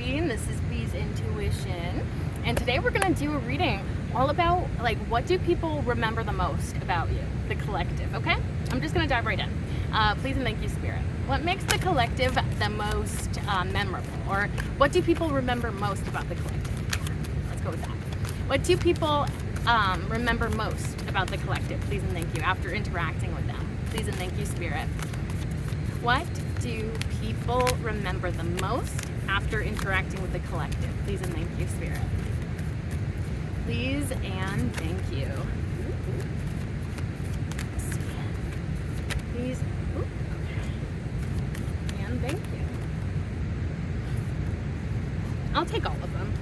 B, and this is B's Intuition. And today we're going to do a reading all about, like, what do people remember the most about you, the collective, okay? I'm just going to dive right in. Please and thank you, Spirit. What makes the collective the most memorable? Or what do people remember most about the collective? Let's go with that. What do people remember most about the collective? Please and thank you. After interacting with them. Please and thank you, Spirit. What do people remember the most after interacting with the collective? Please and thank you, Spirit. Please and thank you. Let's see. Please. Okay. And thank you. I'll take all of them.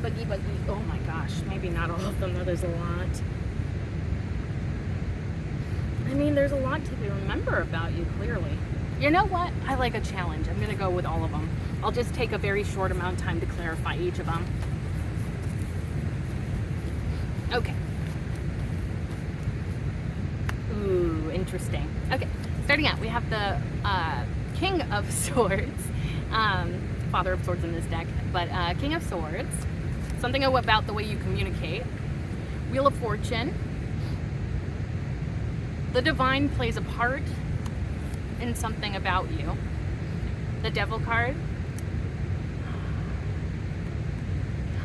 Buggy. Oh my gosh. Maybe not all of them, though. There's a lot. I mean, there's a lot to remember about you, clearly. You know what? I like a challenge. I'm going to go with all of them. I'll just take a very short amount of time to clarify each of them. Okay. Ooh, interesting. Okay, starting out, we have the King of Swords. Father of Swords in this deck, but King of Swords. Something about the way you communicate. Wheel of Fortune. The Divine plays a part in something about you. The Devil card.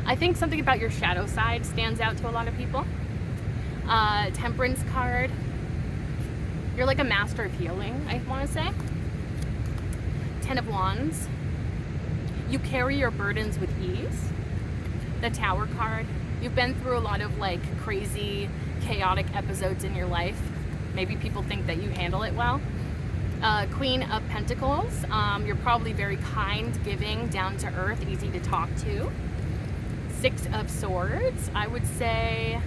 I think something about your shadow side stands out to a lot of people. Temperance card. You're like a master of healing, I want to say. Ten of Wands. You carry your burdens with ease. The Tower card. You've been through a lot of like crazy, chaotic episodes in your life. Maybe people think that you handle it well. Queen of Pentacles. You're probably very kind, giving, down to earth, easy to talk to. Six of Swords. I would say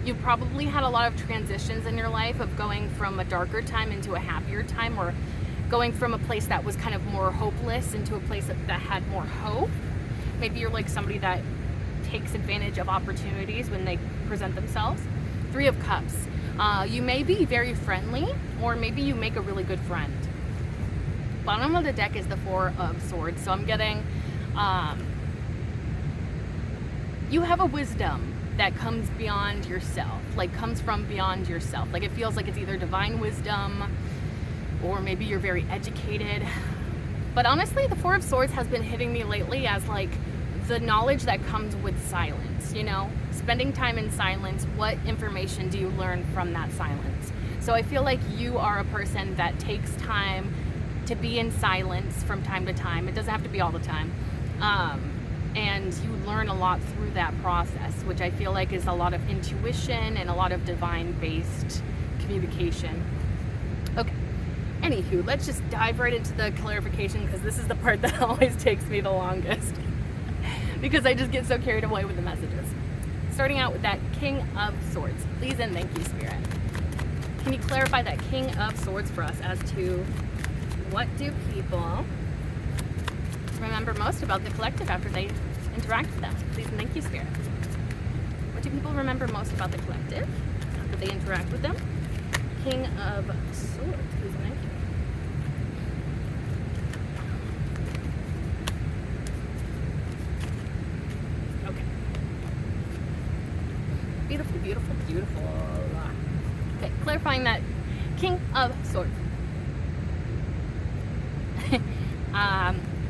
you probably had a lot of transitions in your life of going from a darker time into a happier time, or going from a place that was kind of more hopeless into a place that had more hope. Maybe you're like somebody that takes advantage of opportunities when they present themselves. Three of Cups. You may be very friendly, or maybe you make a really good friend. Bottom of the deck is the Four of Swords, so I'm getting you have a wisdom that comes beyond yourself, like comes from beyond yourself. Like it feels like it's either divine wisdom, or maybe you're very educated. But honestly, the Four of Swords has been hitting me lately as like the knowledge that comes with silence, you know? Spending time in silence, what information do you learn from that silence? So I feel like you are a person that takes time to be in silence from time to time. It doesn't have to be all the time. And you learn a lot through that process, which I feel like is a lot of intuition and a lot of divine-based communication. Okay. Anywho, let's just dive right into the clarification, because this is the part that always takes me the longest. Because I just get so carried away with the messages. Starting out with that King of Swords. Please and thank you, Spirit. Can you clarify that King of Swords for us as to what do people remember most about the collective after they interact with them? Please and thank you, Spirit. What do people remember most about the collective after they interact with them? King of Swords. Please and thank you. Beautiful, beautiful, beautiful. Okay, clarifying that King of Swords.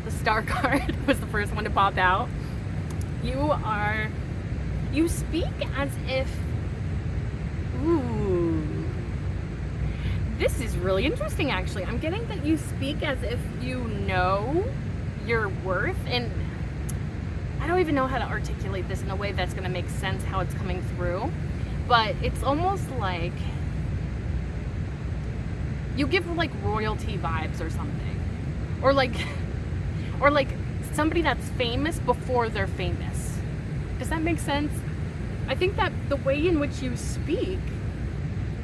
The Star card was the first one to pop out. You speak as if, ooh, this is really interesting actually. I'm getting that you speak as if you know your worth, and I don't even know how to articulate this in a way that's going to make sense how it's coming through, but it's almost like you give like royalty vibes or something, or like somebody that's famous before they're famous. Does that make sense? I think that the way in which you speak,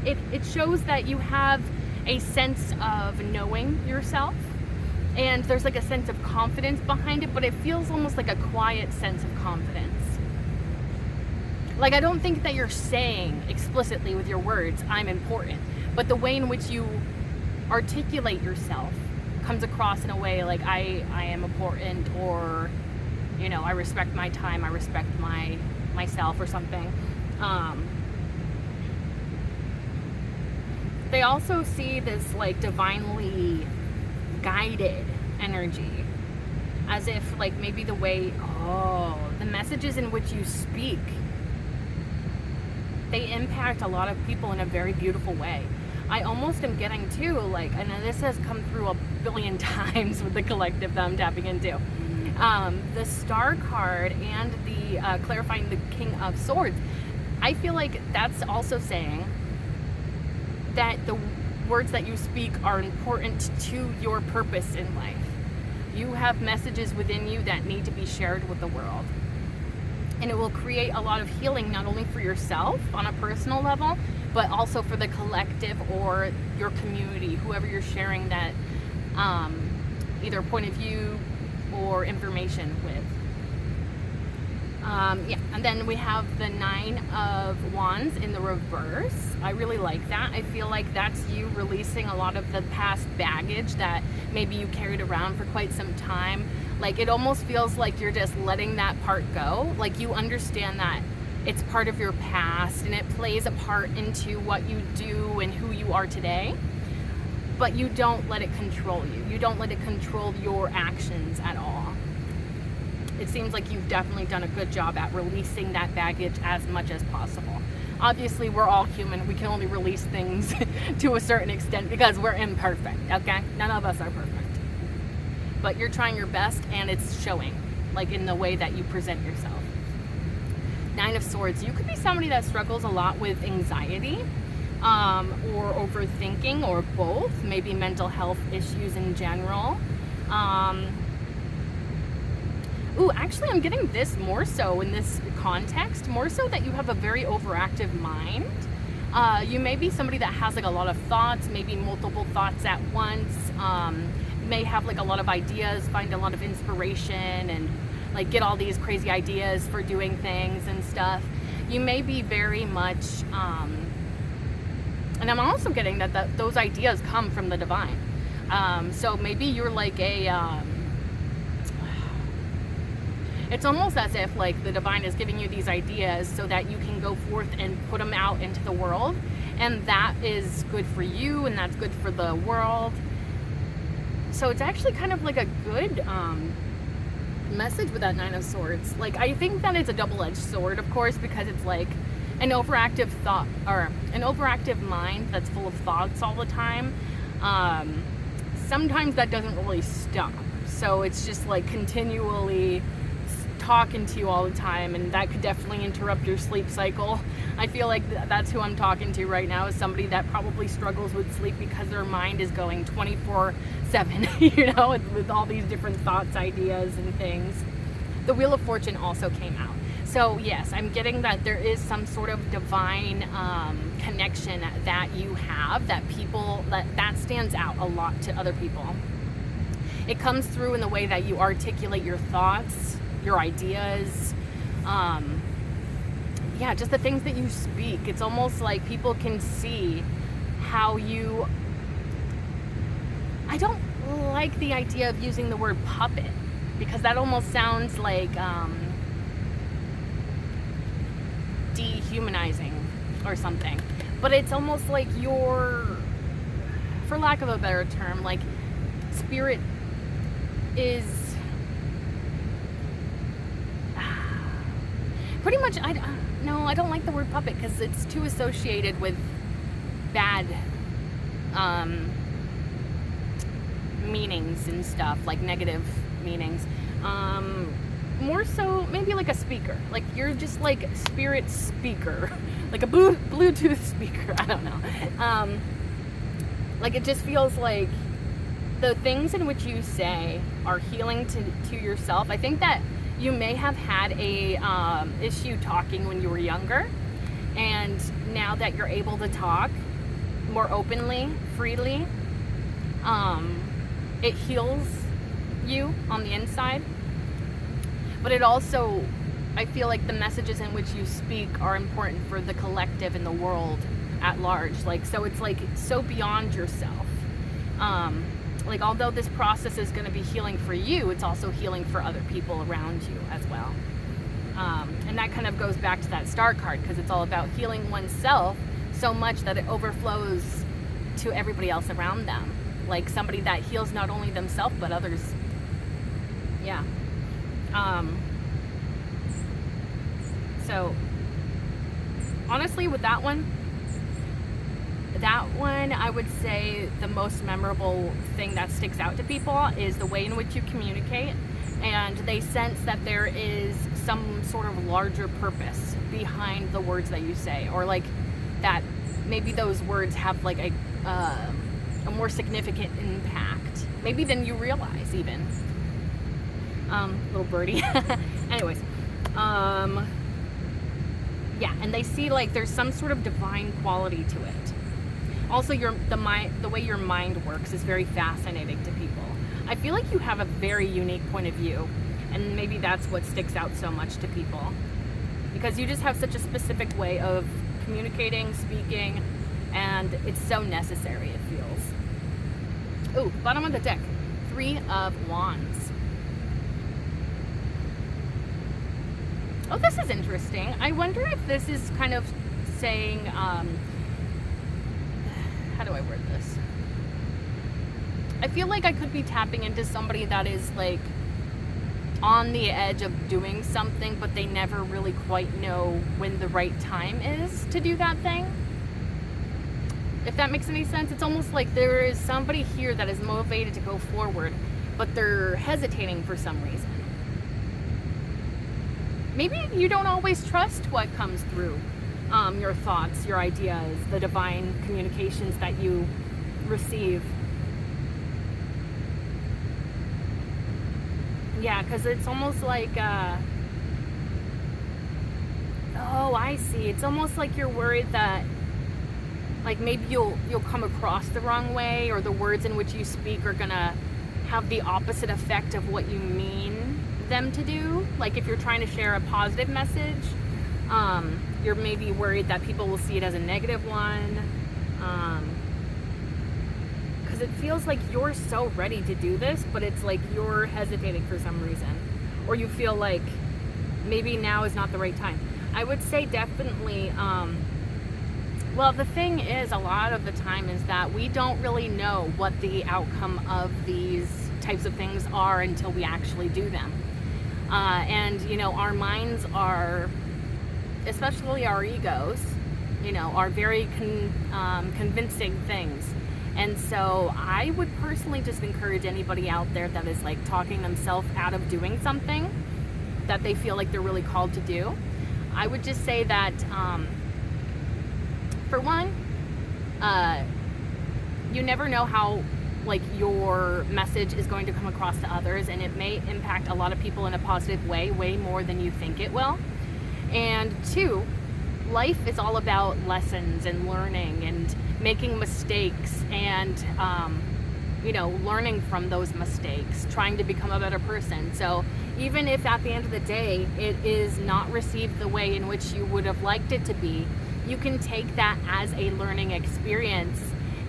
it shows that you have a sense of knowing yourself. And there's like a sense of confidence behind it, but it feels almost like a quiet sense of confidence. Like, I don't think that you're saying explicitly with your words, I'm important, but the way in which you articulate yourself comes across in a way like I am important, or I respect my time, I respect myself or something. They also see this like divinely guided energy, as if like maybe the messages in which you speak, they impact a lot of people in a very beautiful way. I almost am getting too, like, and this has come through a billion times with the collective that I'm tapping into. The Star card and the clarifying the King of Swords. I feel like that's also saying that the words that you speak are important to your purpose in life. You have messages within you that need to be shared with the world. And it will create a lot of healing, not only for yourself on a personal level, but also for the collective or your community, whoever you're sharing that either point of view or information with. And then we have the 9 of Wands in the reverse. I really like that. I feel like that's you releasing a lot of the past baggage that maybe you carried around for quite some time. Like, it almost feels like you're just letting that part go. Like, you understand that it's part of your past and it plays a part into what you do and who you are today, but you don't let it control you. You don't let it control your actions at all. It seems like you've definitely done a good job at releasing that baggage as much as possible. Obviously, we're all human. We can only release things to a certain extent because we're imperfect, okay? None of us are perfect. But you're trying your best, and it's showing, like in the way that you present yourself. 9 of Swords. You could be somebody that struggles a lot with anxiety, or overthinking, or both. Maybe mental health issues in general. Actually, I'm getting this more so in this context, more so that you have a very overactive mind. You may be somebody that has like a lot of thoughts, maybe multiple thoughts at once. May have like a lot of ideas, find a lot of inspiration, and like get all these crazy ideas for doing things and stuff. You may be very much, and I'm also getting that those ideas come from the divine. So maybe you're like it's almost as if like the divine is giving you these ideas so that you can go forth and put them out into the world, and that is good for you and that's good for the world. So it's actually kind of like a good message with that 9 of Swords. Like, I think that it's a double-edged sword, of course, because it's like an overactive thought, or an overactive mind that's full of thoughts all the time. Sometimes that doesn't really stop. So it's just like continually talking to you all the time, and that could definitely interrupt your sleep cycle. I feel like that's who I'm talking to right now, is somebody that probably struggles with sleep because their mind is going 24/7, with all these different thoughts, ideas, and things. The Wheel of Fortune also came out. So yes, I'm getting that there is some sort of divine connection that you have, that people, that stands out a lot to other people. It comes through in the way that you articulate your thoughts, your ideas, just the things that you speak. It's almost like people can see how you, I don't like the idea of using the word puppet, because that almost sounds like dehumanizing or something, but it's almost like you're, for lack of a better term, like spirit is pretty much, I don't like the word puppet because it's too associated with bad meanings and stuff, like negative meanings. More so maybe like a speaker, like you're just like spirit speaker, like a Bluetooth speaker. I don't know. Like, it just feels like the things in which you say are healing to yourself. I think that you may have had a issue talking when you were younger, and now that you're able to talk more openly, freely, it heals you on the inside. But it also, I feel like the messages in which you speak are important for the collective and the world at large. Like, so it's like so beyond yourself. like, although this process is going to be healing for you, it's also healing for other people around you as well. And that kind of goes back to that star card, because it's all about healing oneself so much that it overflows to everybody else around them. Like somebody that heals not only themselves, but others. Yeah. So, honestly, with that one, I would say the most memorable thing that sticks out to people is the way in which you communicate, and they sense that there is some sort of larger purpose behind the words that you say, or like that maybe those words have like a more significant impact, maybe than you realize even. Little birdie. Anyways, yeah, and they see like there's some sort of divine quality to it. Also, the way your mind works is very fascinating to people. I feel like you have a very unique point of view, and maybe that's what sticks out so much to people, because you just have such a specific way of communicating, speaking, and it's so necessary, it feels. Oh, bottom of the deck, 3 of Wands. Oh, this is interesting. I wonder if this is kind of saying, how do I word this? I feel like I could be tapping into somebody that is like on the edge of doing something, but they never really quite know when the right time is to do that thing. If that makes any sense, it's almost like there is somebody here that is motivated to go forward, but they're hesitating for some reason. Maybe you don't always trust what comes through, your thoughts, your ideas, the divine communications that you receive. Yeah, because it's almost like, oh, I see. It's almost like you're worried that, like, maybe you'll come across the wrong way, or the words in which you speak are gonna have the opposite effect of what you mean them to do. Like if you're trying to share a positive message, you're maybe worried that people will see it as a negative one, because it feels like you're so ready to do this, but it's like you're hesitating for some reason, or you feel like maybe now is not the right time. I would say definitely, well, the thing is, a lot of the time is that we don't really know what the outcome of these types of things are until we actually do them. And, you know, our minds are, especially our egos, you know, are very convincing things. And so I would personally just encourage anybody out there that is like talking themselves out of doing something that they feel like they're really called to do. I would just say that, for one, you never know how like your message is going to come across to others, and it may impact a lot of people in a positive way, way more than you think it will. And 2, life is all about lessons and learning and making mistakes, and you know, learning from those mistakes, trying to become a better person. So even if at the end of the day it is not received the way in which you would have liked it to be, you can take that as a learning experience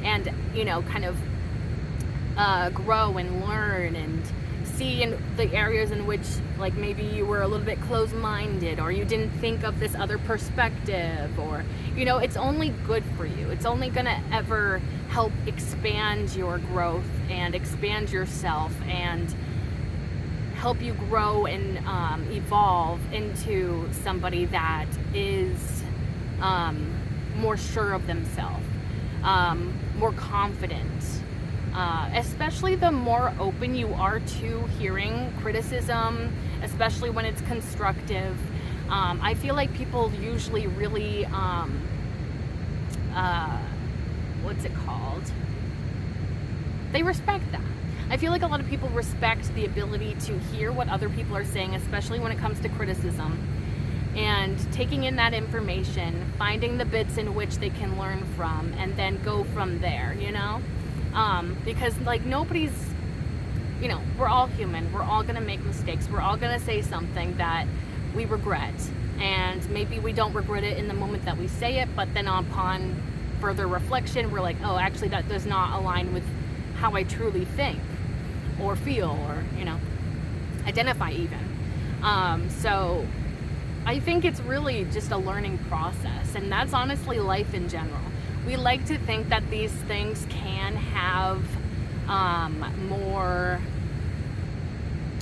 and, you know, kind of grow and learn and see in the areas in which like maybe you were a little bit closed-minded, or you didn't think of this other perspective, or, you know, it's only good for you. It's only gonna ever help expand your growth and expand yourself and help you grow and evolve into somebody that is more sure of themselves, more confident. Especially the more open you are to hearing criticism, especially when it's constructive. I feel like people usually really, what's it called? They respect that. I feel like a lot of people respect the ability to hear what other people are saying, especially when it comes to criticism, and taking in that information, finding the bits in which they can learn from, and then go from there, you know? Because like nobody's, you know, we're all human, we're all gonna make mistakes, we're all gonna say something that we regret, and maybe we don't regret it in the moment that we say it, but then upon further reflection we're like, oh, actually that does not align with how I truly think or feel or, identify even. So I think it's really just a learning process, and that's honestly life in general. We like to think that these things can have more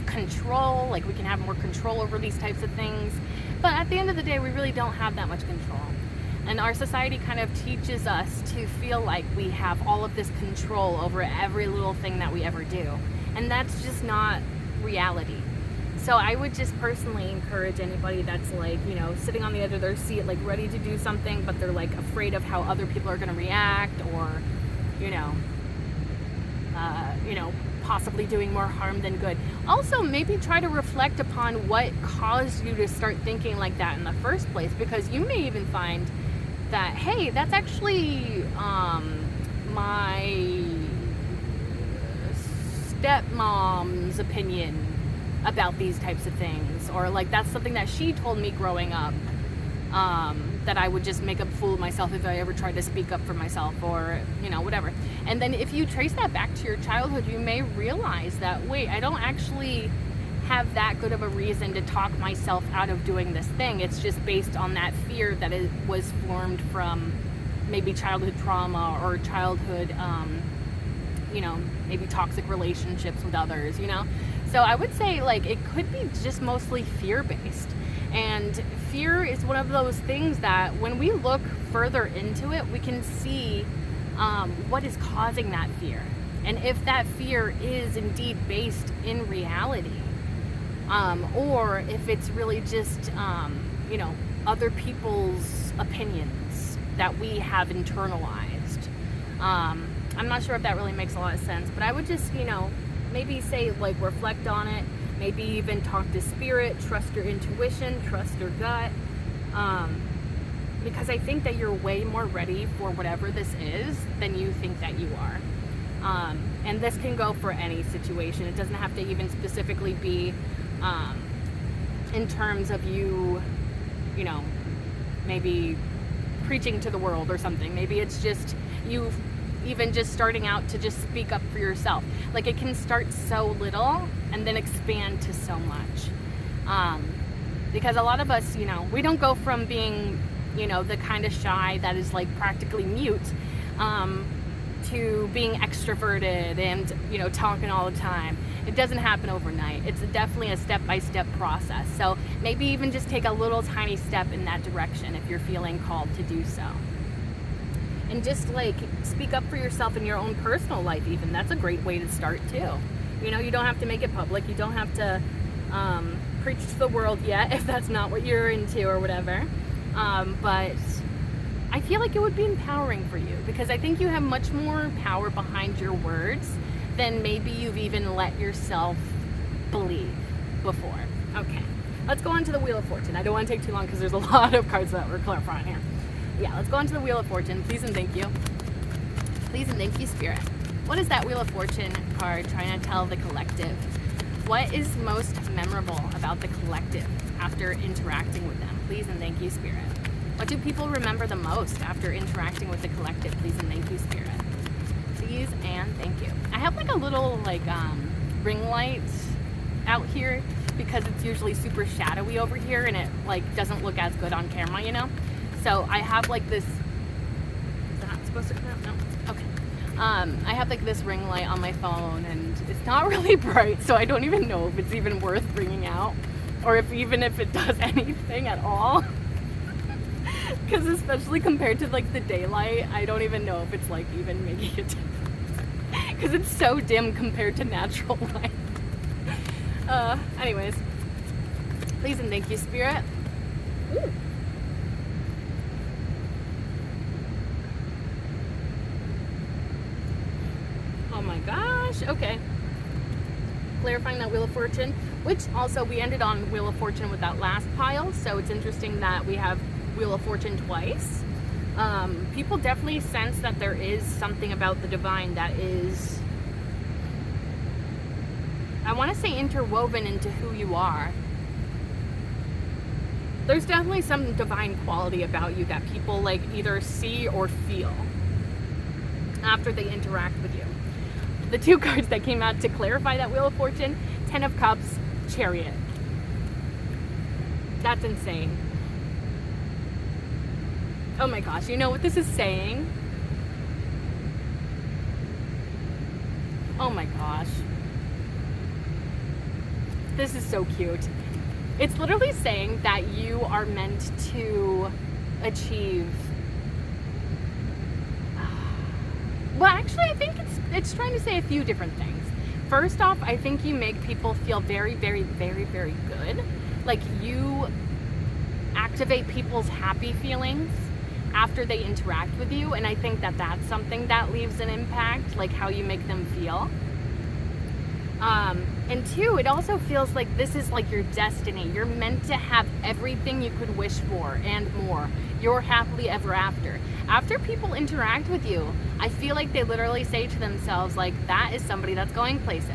control, like we can have more control over these types of things, but at the end of the day we really don't have that much control. And our society kind of teaches us to feel like we have all of this control over every little thing that we ever do, and that's just not reality. So I would just personally encourage anybody that's like, sitting on the edge of their seat, like ready to do something, but they're like afraid of how other people are going to react, or possibly doing more harm than good. Also, maybe try to reflect upon what caused you to start thinking like that in the first place, because you may even find that, hey, that's actually my stepmom's opinion about these types of things, or like that's something that she told me growing up, that I would just make a fool of myself if I ever tried to speak up for myself, or whatever. And then if you trace that back to your childhood, you may realize that, wait, I don't actually have that good of a reason to talk myself out of doing this thing. It's just based on that fear that it was formed from maybe childhood trauma or childhood maybe toxic relationships with others, So I would say, like, it could be just mostly fear-based. And fear is one of those things that when we look further into it, we can see what is causing that fear. And if that fear is indeed based in reality, or if it's really just, other people's opinions that we have internalized. I'm not sure if that really makes a lot of sense, but I would just, maybe say, like, reflect on it, maybe even talk to spirit, trust your intuition, trust your gut, because I think that you're way more ready for whatever this is than you think that you are. And this can go for any situation. It doesn't have to even specifically be in terms of you, maybe preaching to the world or something. Maybe it's just you even just starting out to just speak up for yourself. Like, it can start so little and then expand to so much. Because a lot of us, we don't go from being, the kind of shy that is like practically mute, to being extroverted and, talking all the time. It doesn't happen overnight. It's definitely a step-by-step process. So maybe even just take a little tiny step in that direction if you're feeling called to do so. And just like speak up for yourself in your own personal life even. That's a great way to start too. You don't have to make it public. You don't have to preach to the world yet if that's not what you're into or whatever. But I feel like it would be empowering for you, because I think you have much more power behind your words than maybe you've even let yourself believe before. Okay, let's go on to the Wheel of Fortune. I don't want to take too long because there's a lot of cards that we're clarifying here. Yeah, let's go on to the Wheel of Fortune. Please and thank you. Please and thank you, Spirit. What is that Wheel of Fortune card trying to tell the collective? What is most memorable about the collective after interacting with them? Please and thank you, Spirit. What do people remember the most after interacting with the collective? Please and thank you, Spirit. Please and thank you. I have like a little ring light out here because it's usually super shadowy over here and it like doesn't look as good on camera, So I have like this, is that supposed to come out? No? Okay. I have like this ring light on my phone and it's not really bright, so I don't even know if it's even worth bringing out or if it does anything at all. Because especially compared to like the daylight, I don't even know if it's like even making a difference. Because it's so dim compared to natural light. Anyways, please and thank you, Spirit. Ooh. Oh my gosh, okay. Clarifying that Wheel of Fortune, which also we ended on Wheel of Fortune with that last pile, so it's interesting that we have Wheel of Fortune twice. People definitely sense that there is something about the divine that is, I want to say, interwoven into who you are. There's definitely some divine quality about you that people like either see or feel after they interact with you. the two cards that came out to clarify that Wheel of Fortune, 10 of Cups, Chariot. That's insane. Oh my gosh, you know what this is saying? Oh my gosh. This is so cute. It's literally saying that you are meant to achieve. Well, actually, I think it's trying to say a few different things. First off, I think you make people feel very, very, very, very good. Like, you activate people's happy feelings after they interact with you, and I think that that's something that leaves an impact, like how you make them feel. And two, it also feels like this is like your destiny. You're meant to have everything you could wish for and more. You're happily ever after. After people interact with you, I feel like they literally say to themselves, like, that is somebody that's going places.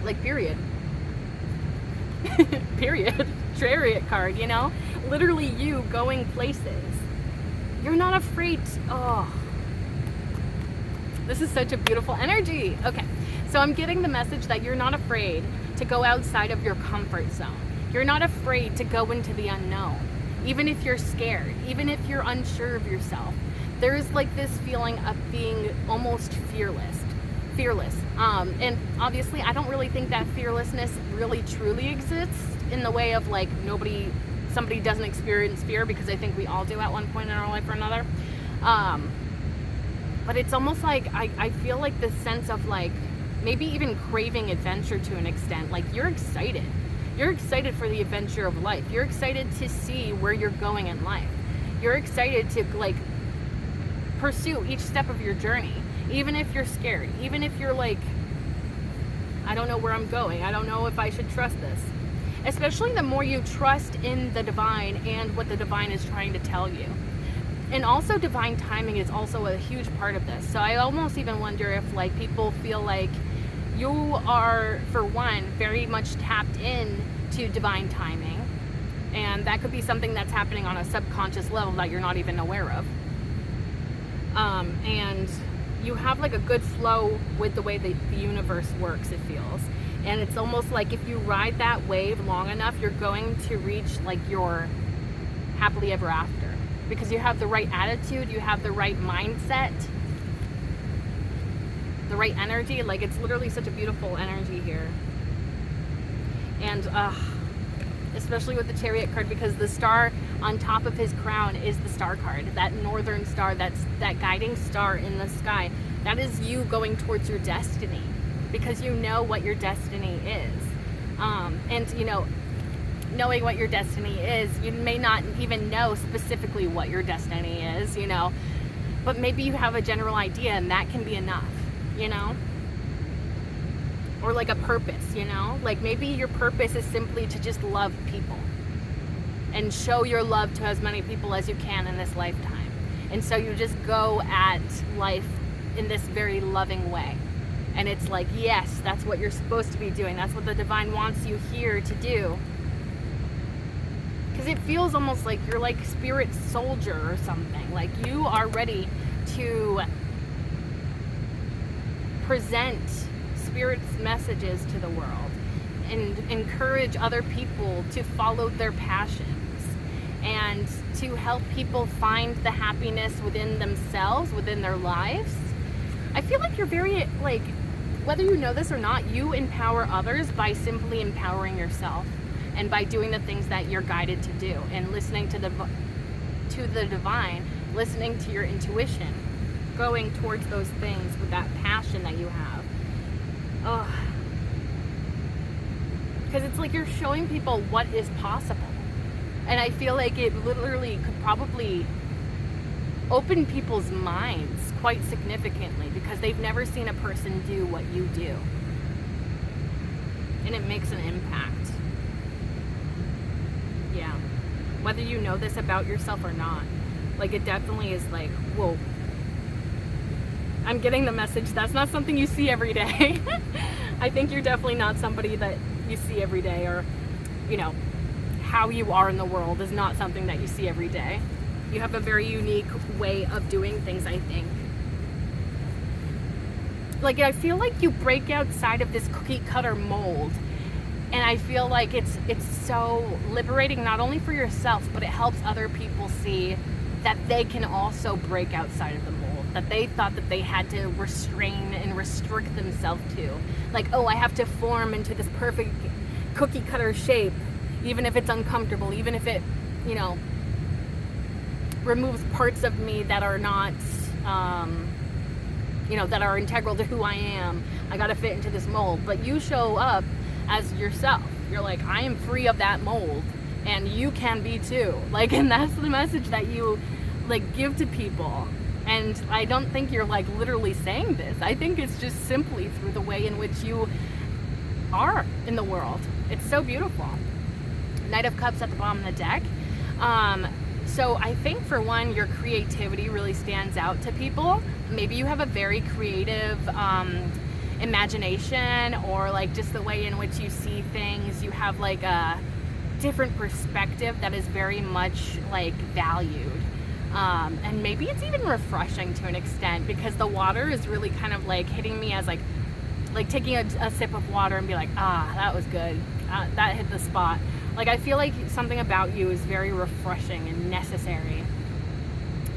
Like, period. Period. Chariot card, you know? Literally you going places. You're not afraid. Oh. This is such a beautiful energy. Okay, so I'm getting the message that you're not afraid to go outside of your comfort zone. You're not afraid to go into the unknown. Even if you're scared, even if you're unsure of yourself, there's like this feeling of being almost fearless. And obviously I don't really think that fearlessness really truly exists in the way of like somebody doesn't experience fear, because I think we all do at one point in our life or another. But it's almost like I feel like this sense of like maybe even craving adventure to an extent. Like, you're excited. You're excited for the adventure of life. You're excited to see where you're going in life. You're excited to like pursue each step of your journey, even if you're scared, even if you're like, I don't know where I'm going. I don't know if I should trust this. Especially the more you trust in the divine and what the divine is trying to tell you. And also divine timing is also a huge part of this. So I almost even wonder if like people feel like you are, for one, very much tapped in to divine timing. And that could be something that's happening on a subconscious level that you're not even aware of. And you have like a good flow with the way the universe works, it feels. And it's almost like if you ride that wave long enough, you're going to reach like your happily ever after. Because you have the right attitude, you have the right mindset, the right energy. Like, it's literally such a beautiful energy here. And especially with the Chariot card, because the star on top of his crown is the star card, that northern star, that guiding star in the sky. That is you going towards your destiny, because you know what your destiny is. And you know, knowing what your destiny is, you may not even know specifically what your destiny is, you know, but maybe you have a general idea, and that can be enough, you know, or like a purpose, you know, like maybe your purpose is simply to just love people and show your love to as many people as you can in this lifetime. And so you just go at life in this very loving way. And it's like, yes, that's what you're supposed to be doing. That's what the divine wants you here to do. Because it feels almost like you're like spirit soldier or something. Like, you are ready to present spirit's messages to the world and encourage other people to follow their passions and to help people find the happiness within themselves, within their lives. I feel like you're very, like, whether you know this or not, you empower others by simply empowering yourself. And by doing the things that you're guided to do, and listening to the divine, listening to your intuition, going towards those things with that passion that you have. Oh, because it's like you're showing people what is possible, and I feel like it literally could probably open people's minds quite significantly, because they've never seen a person do what you do, and it makes an impact. Yeah, whether you know this about yourself or not, like, it definitely is like, whoa. I'm getting the message that's not something you see every day. I think you're definitely not somebody that you see every day, or, you know, how you are in the world is not something that you see every day. You have a very unique way of doing things, I think. like, I feel like you break outside of this cookie cutter mold, and I feel like it's so liberating, not only for yourself, but it helps other people see that they can also break outside of the mold that they thought that they had to restrain and restrict themselves to. Like, oh, I have to form into this perfect cookie cutter shape, even if it's uncomfortable, even if it, you know, removes parts of me that are not, you know, that are integral to who I am. I gotta fit into this mold. But you show up as yourself. You're like, I am free of that mold, and you can be too. Like, and that's the message that you, like, give to people. And I don't think you're, like, literally saying this. I think it's just simply through the way in which you are in the world. It's so beautiful. Knight of Cups at the bottom of the deck. So I think, for one, your creativity really stands out to people. Maybe you have a very creative imagination, or like just the way in which you see things. You have like a different perspective that is very much like valued. And maybe it's even refreshing to an extent, because the water is really kind of like hitting me as like taking a sip of water and be like, ah, that was good. That hit the spot. Like, I feel like something about you is very refreshing and necessary.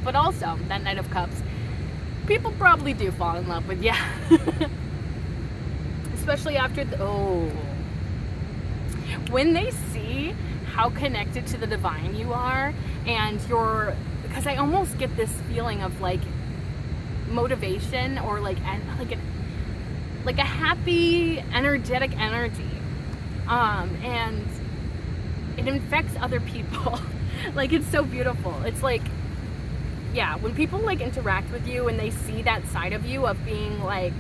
But also, that Knight of Cups, people probably do fall in love with you. Especially after when they see how connected to the divine you are, and because I almost get this feeling of like motivation, or like a happy, energetic energy, and it infects other people. Like, it's so beautiful. It's like, yeah, when people like interact with you and they see that side of you of being like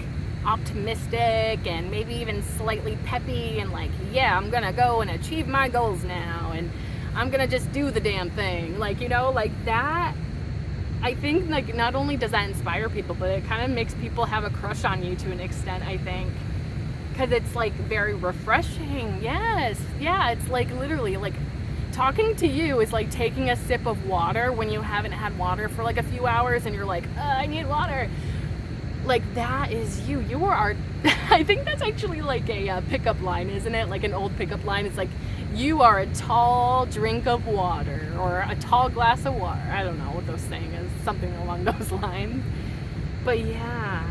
optimistic and maybe even slightly peppy and like, yeah, I'm gonna go and achieve my goals now, and I'm gonna just do the damn thing, like, you know, like that. I think, like, not only does that inspire people, but it kind of makes people have a crush on you to an extent, I think, because it's like very refreshing. Yes, yeah, it's like literally like talking to you is like taking a sip of water when you haven't had water for like a few hours, and you're like, I need water. Like, that is you. You are I think that's actually like a pickup line, isn't it? Like an old pickup line. It's like, you are a tall drink of water, or a tall glass of water. I don't know what those saying is. Something along those lines. But yeah,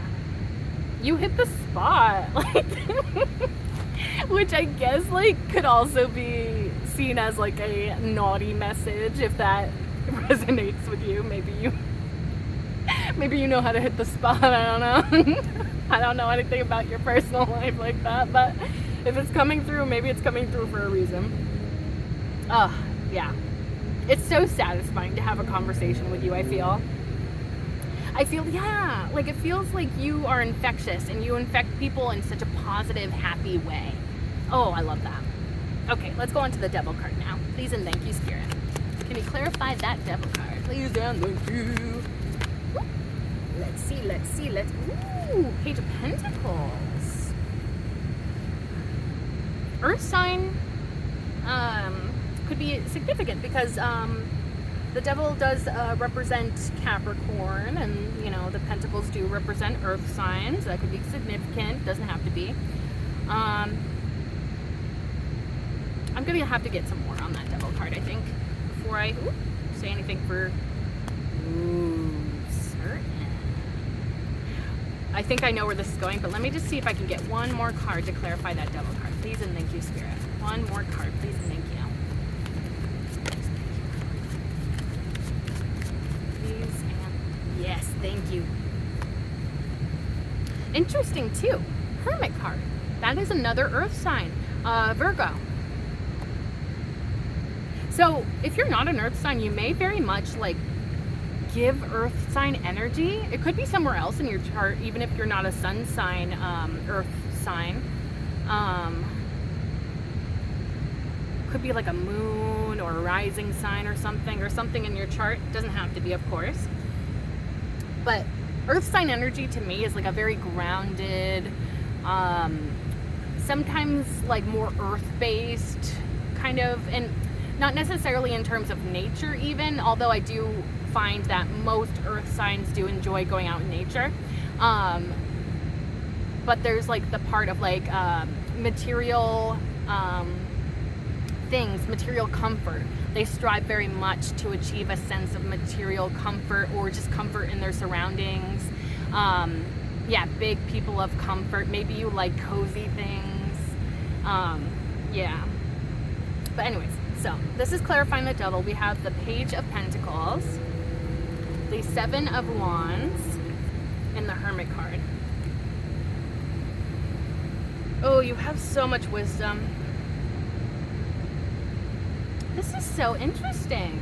you hit the spot. Like, which I guess like could also be seen as like a naughty message, if that resonates with you. Maybe you know how to hit the spot. I don't know. I don't know anything about your personal life like that, but if it's coming through, maybe it's coming through for a reason. Yeah. It's so satisfying to have a conversation with you, I feel, yeah, like it feels like you are infectious, and you infect people in such a positive, happy way. Oh, I love that. Okay, let's go on to the Devil card now. Please and thank you, Spirit. Can you clarify that Devil card? Please and thank you. Let's see. Ooh, Page of Pentacles. Earth sign could be significant, because the Devil does represent Capricorn, and, you know, the Pentacles do represent Earth signs. That could be significant. Doesn't have to be. I'm going to have to get some more on that Devil card, I think, before I say anything for certain. I think I know where this is going, but let me just see if I can get one more card to clarify that Devil card. Please and thank you, Spirit. One more card, please and thank you. Please and yes, thank you. Interesting too. Hermit card. That is another Earth sign. Virgo. So if you're not an Earth sign, you may very much like give Earth sign energy. It could be somewhere else in your chart, even if you're not a sun sign, Earth sign. Could be like a moon or a rising sign or something in your chart. Doesn't have to be, of course. But Earth sign energy to me is like a very grounded, sometimes like more earth-based kind of, and not necessarily in terms of nature even, although I do find that most Earth signs do enjoy going out in nature. but there's like the part of like material things, material comfort. They strive very much to achieve a sense of material comfort or just comfort in their surroundings. Yeah, big people of comfort. Maybe you like cozy things. Yeah. But anyways, so this is clarifying the devil. We have the Page of Pentacles, the Seven of Wands, and the Hermit card. Oh, you have so much wisdom. This is so interesting.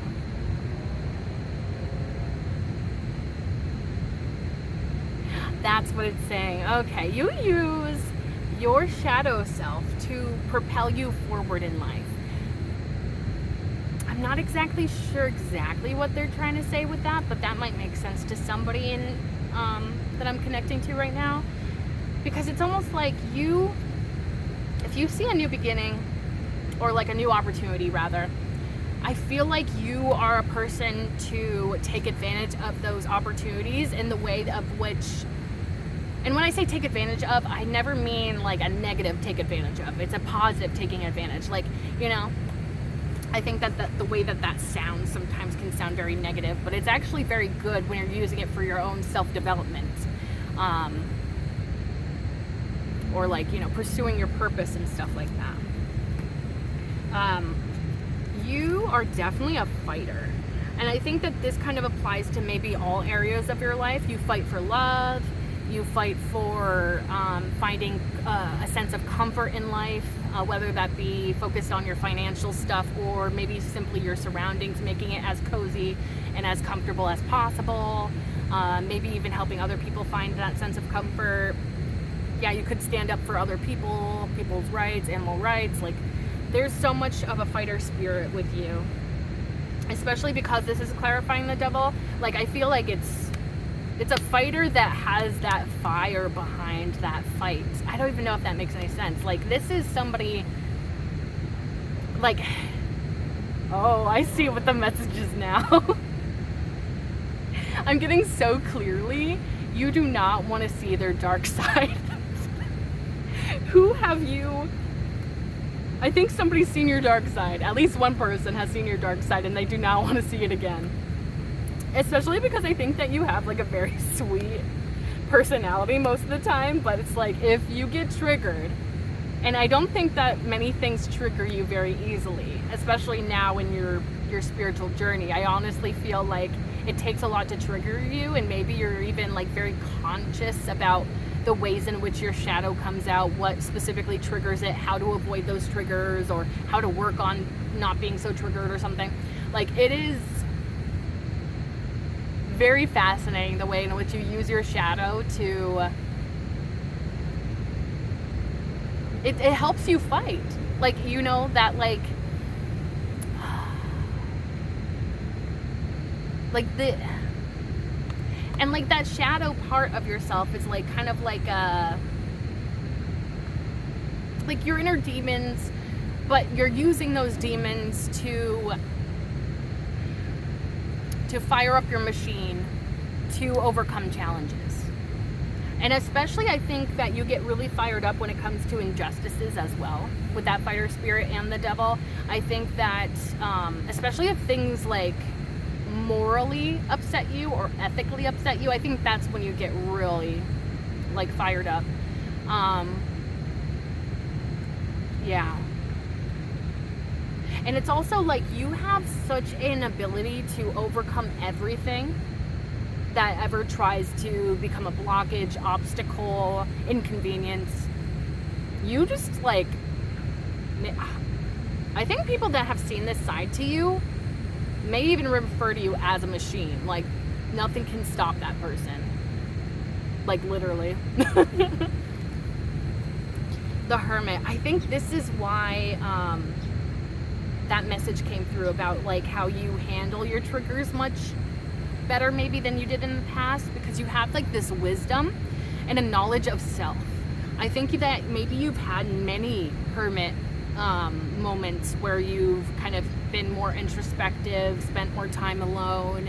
That's what it's saying. Okay, you use your shadow self to propel you forward in life. I'm not exactly sure what they're trying to say with that, but that might make sense to somebody in that I'm connecting to right now. Because it's almost like if you see a new beginning, or like a new opportunity rather, I feel like you are a person to take advantage of those opportunities in the way of which, and when I say take advantage of, I never mean like a negative take advantage of. It's a positive taking advantage. Like, you know, I think that the way that sounds sometimes can sound very negative, but it's actually very good when you're using it for your own self-development. Or like, you know, pursuing your purpose and stuff like that. You are definitely a fighter. And I think that this kind of applies to maybe all areas of your life. You fight for love. You fight for finding a sense of comfort in life, whether that be focused on your financial stuff or maybe simply your surroundings, making it as cozy and as comfortable as possible. Maybe even helping other people find that sense of comfort. Yeah, you could stand up for other people, people's rights, animal rights. Like, there's so much of a fighter spirit with you, especially because this is clarifying the devil. Like, I feel like it's a fighter that has that fire behind that fight. I don't even know if that makes any sense. Like, this is somebody, like, oh, I see what the message is now. I'm getting so clearly, you do not want to see their dark side. Who have you... I think somebody's seen your dark side. At least one person has seen your dark side and they do not want to see it again. Especially because I think that you have like a very sweet personality most of the time, but it's like if you get triggered, and I don't think that many things trigger you very easily, especially now in your spiritual journey. I honestly feel like it takes a lot to trigger you, and maybe you're even like very conscious about the ways in which your shadow comes out, what specifically triggers it, how to avoid those triggers, or how to work on not being so triggered or something. Like, it is very fascinating the way in which you use your shadow to... It helps you fight. Like, you know, that like the... And like that shadow part of yourself is like kind of like your inner demons, but you're using those demons to fire up your machine to overcome challenges. And especially I think that you get really fired up when it comes to injustices as well, with that fighter spirit and the devil. I think that especially if things like morally upset you or ethically upset you, I think that's when you get really like fired up. Yeah. And it's also like you have such an ability to overcome everything that ever tries to become a blockage, obstacle, inconvenience. You just like, I think people that have seen this side to you may even refer to you as a machine. Like, nothing can stop that person. Like, literally. The Hermit. I think this is why that message came through about like how you handle your triggers much better maybe than you did in the past, because you have like this wisdom and a knowledge of self. I think that maybe you've had many hermit moments where you've kind of been more introspective, spent more time alone,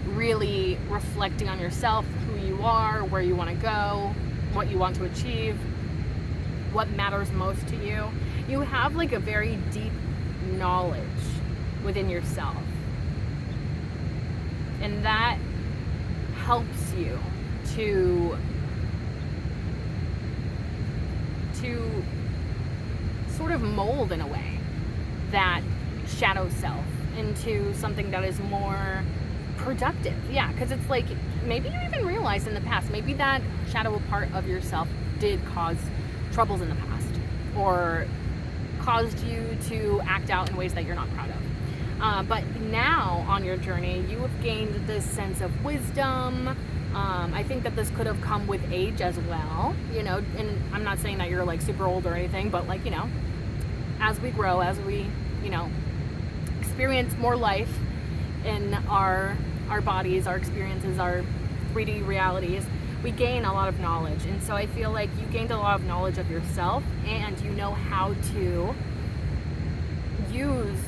really reflecting on yourself, who you are, where you want to go. what you want to achieve, what matters most to you. You have like a very deep knowledge within yourself. And that helps you to sort of mold in a way that shadow self into something that is more productive. Yeah, because it's like maybe you even realized in the past, maybe that shadow part of yourself did cause troubles in the past or caused you to act out in ways that you're not proud of. But now on your journey, you have gained this sense of wisdom. I think that this could have come with age as well, you know, and I'm not saying that you're like super old or anything, but like, you know, as we grow, as we, you know, experience more life in our bodies, our experiences, our 3D realities, we gain a lot of knowledge. And so I feel like you gained a lot of knowledge of yourself, and you know how to use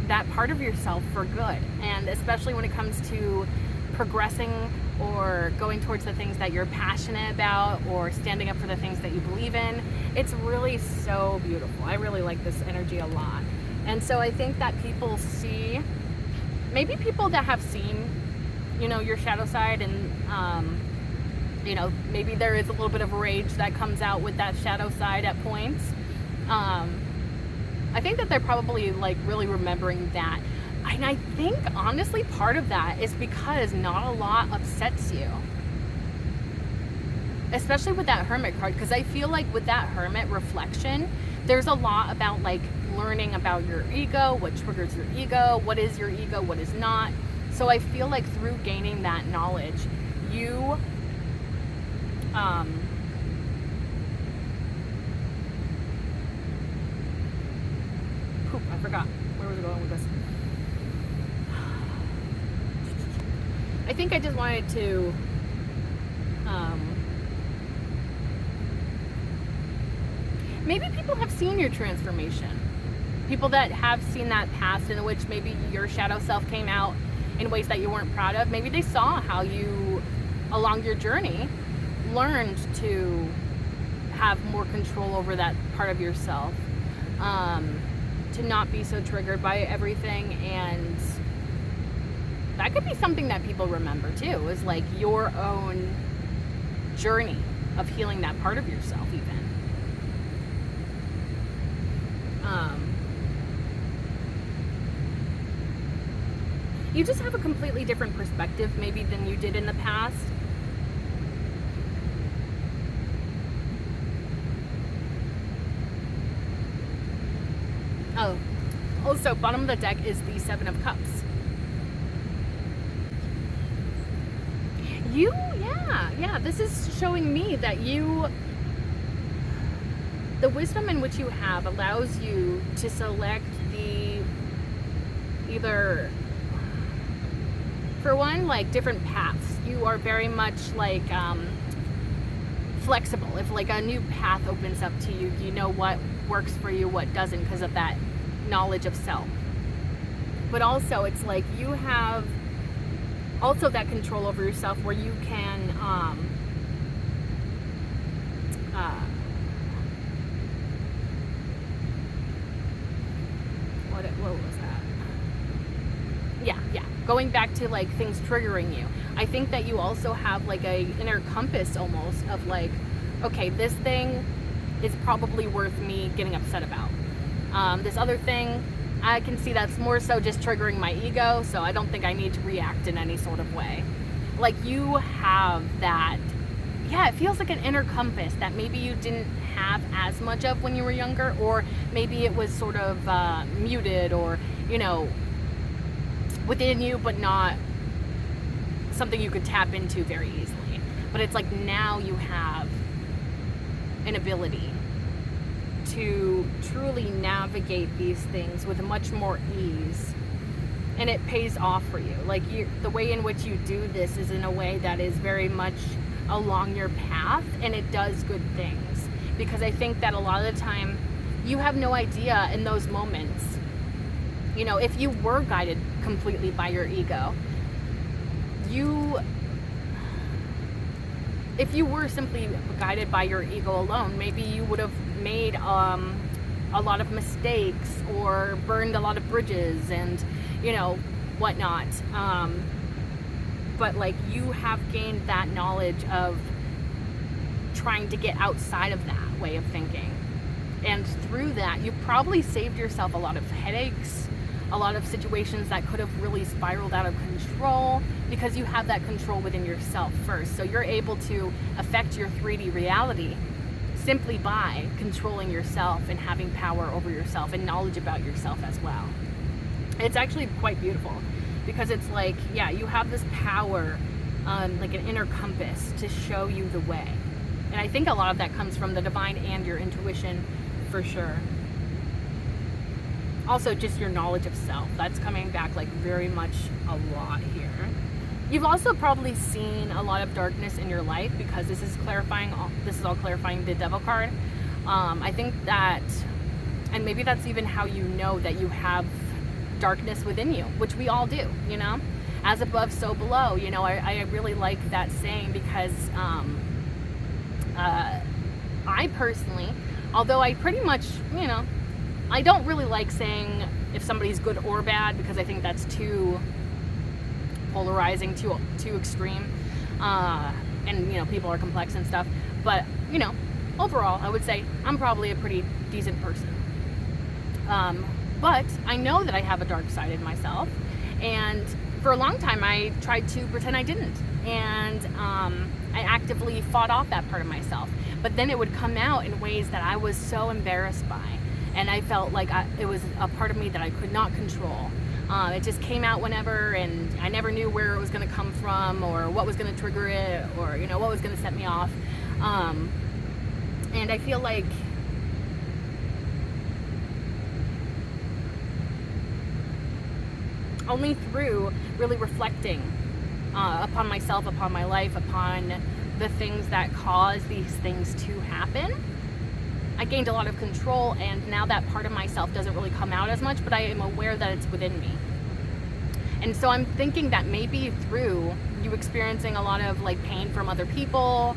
that part of yourself for good. And especially when it comes to progressing or going towards the things that you're passionate about or standing up for the things that you believe in, it's really so beautiful. I really like this energy a lot. And so I think that people see, maybe people that have seen, you know, your shadow side, and you know, maybe there is a little bit of rage that comes out with that shadow side at points. I think that they're probably like really remembering that. And I think honestly part of that is because not a lot upsets you, especially with that Hermit card, because I feel like with that Hermit reflection, there's a lot about like learning about your ego, what triggers your ego, what is your ego, what is not. So I feel like through gaining that knowledge, you I forgot. Where was I going with this? I think I just wanted to maybe people have seen your transformation. People that have seen that past in which maybe your shadow self came out in ways that you weren't proud of. Maybe they saw how you, along your journey, learned to have more control over that part of yourself, to not be so triggered by everything. And that could be something that people remember too, is like your own journey of healing that part of yourself even. You just have a completely different perspective maybe than you did in the past. Oh, also bottom of the deck is the Seven of Cups. Yeah, this is showing me that the wisdom in which you have allows you to select either, for one, like different paths. You are very much like flexible. If like a new path opens up to you, you know what works for you, what doesn't, because of that knowledge of self. But also it's like you have also that control over yourself where you can what was that? Yeah. Going back to like things triggering you. I think that you also have like a inner compass almost of like, okay, this thing is probably worth me getting upset about. This other thing, I can see that's more so just triggering my ego, so I don't think I need to react in any sort of way. Like you have that, yeah, it feels like an inner compass that maybe you didn't have as much of when you were younger, or maybe it was sort of muted, or, you know, within you, but not something you could tap into very easily. But it's like now you have an ability to truly navigate these things with much more ease, and it pays off for you. Like the way in which you do this is in a way that is very much along your path, and it does good things, because I think that a lot of the time you have no idea in those moments, you know, if you were guided completely by your ego, if you were simply guided by your ego alone, maybe you would have made a lot of mistakes or burned a lot of bridges and, you know, whatnot. But like, you have gained that knowledge of trying to get outside of that way of thinking. And through that, you probably saved yourself a lot of headaches, a lot of situations that could have really spiraled out of control, because you have that control within yourself first. So you're able to affect your 3D reality simply by controlling yourself and having power over yourself and knowledge about yourself as well. It's actually quite beautiful, because it's like, yeah, you have this power, like an inner compass to show you the way. And I think a lot of that comes from the divine and your intuition, for sure. Also, just your knowledge of self. That's coming back like very much a lot here. You've also probably seen a lot of darkness in your life, because this is all clarifying the Devil card. I think that, and maybe that's even how you know that you have darkness within you, which we all do, you know, as above, so below. You know, I really like that saying, because I personally, although I pretty much, you know, I don't really like saying if somebody's good or bad, because I think that's too polarizing, too extreme, and, you know, people are complex and stuff. But, you know, overall, I would say I'm probably a pretty decent person. But I know that I have a dark side in myself, and for a long time I tried to pretend I didn't, and I actively fought off that part of myself. But then it would come out in ways that I was so embarrassed by, and I felt like it was a part of me that I could not control. It just came out whenever, and I never knew where it was going to come from, or what was going to trigger it, or, you know, what was going to set me off. And I feel like only through really reflecting upon myself, upon my life, upon the things that cause these things to happen, I gained a lot of control, and now that part of myself doesn't really come out as much, but I am aware that it's within me. And so I'm thinking that maybe through you experiencing a lot of like pain from other people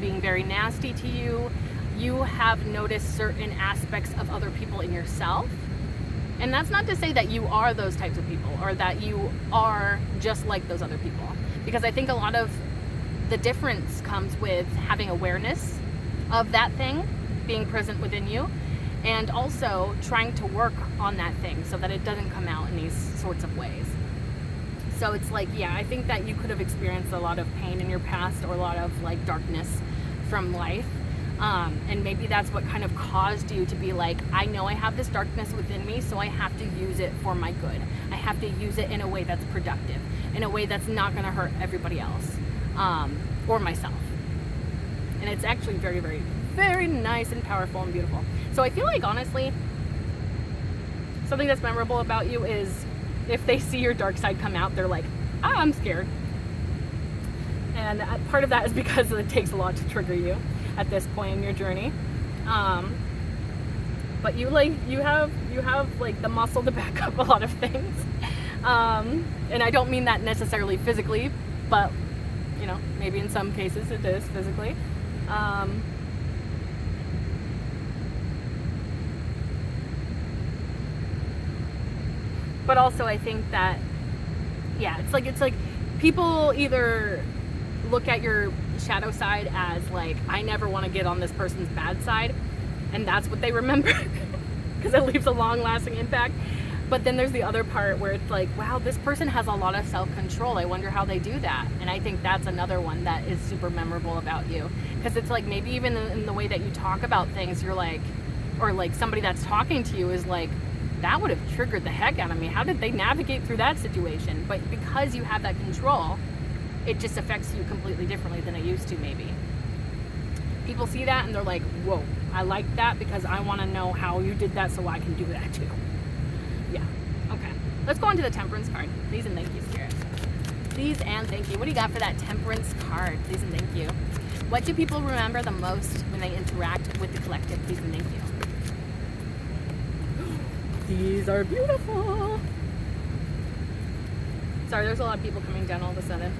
being very nasty to you, you have noticed certain aspects of other people in yourself. And that's not to say that you are those types of people, or that you are just like those other people, because I think a lot of the difference comes with having awareness of that thing being present within you, and also trying to work on that thing so that it doesn't come out in these sorts of ways. So it's like, yeah, I think that you could have experienced a lot of pain in your past, or a lot of like darkness from life. And maybe that's what kind of caused you to be like, I know I have this darkness within me, so I have to use it for my good. I have to use it in a way that's productive, in a way that's not going to hurt everybody else, or myself. And it's actually very, very, very nice and powerful and beautiful. So I feel like, honestly, something that's memorable about you is if they see your dark side come out, they're like, I'm scared. And part of that is because it takes a lot to trigger you at this point in your journey. But you have like the muscle to back up a lot of things. And I don't mean that necessarily physically, but, you know, maybe in some cases it is physically. But also I think that, yeah, it's like people either look at your shadow side as like, I never want to get on this person's bad side, and that's what they remember because it leaves a long lasting impact. But then there's the other part where it's like, wow, this person has a lot of self-control. I wonder how they do that. And I think that's another one that is super memorable about you, because it's like, maybe even in the way that you talk about things, you're like, or like somebody that's talking to you is like, that would have triggered the heck out of me. How did they navigate through that situation? But because you have that control, it just affects you completely differently than it used to, maybe. People see that and they're like, whoa, I like that because I want to know how you did that so I can do that too. Yeah, okay. Let's go on to the Temperance card. Please and thank you, Spirit. Please and thank you. What do you got for that Temperance card? Please and thank you. What do people remember the most when they interact with the collective? Please and thank you. These are beautiful. Sorry, there's a lot of people coming down all of a sudden.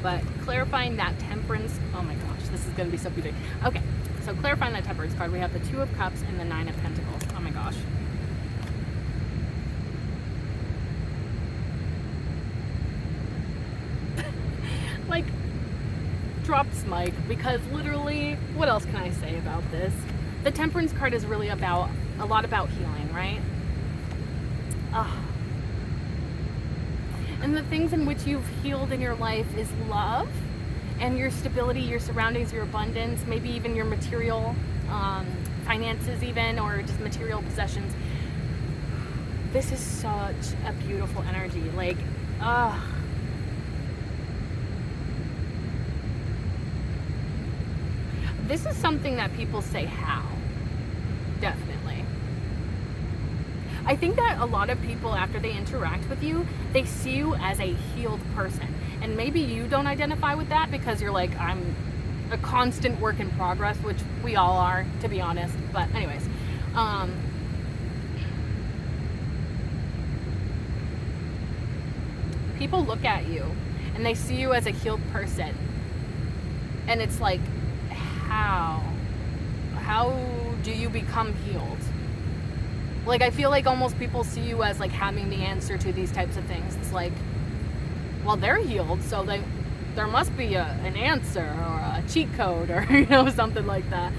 but clarifying that temperance, oh my gosh, this is going to be so beautiful. Okay, so clarifying that temperance card, we have the Two of Cups and the Nine of Pentacles. Oh my gosh. Like, drops mic, because literally, what else can I say about this? The Temperance card is really about, a lot about healing, right? And the things in which you've healed in your life is love and your stability, your surroundings, your abundance, maybe even your material finances even, or just material possessions. This is such a beautiful energy. Like, this is something that people say, how? Definitely. I think that a lot of people, after they interact with you, they see you as a healed person. And maybe you don't identify with that because you're like, I'm a constant work in progress, which we all are, to be honest. But anyways, people look at you and they see you as a healed person. And it's like, how do you become healed? Like, I feel like almost people see you as like having the answer to these types of things. It's like, well, they're healed, so there must be an answer or a cheat code or, you know, something like that.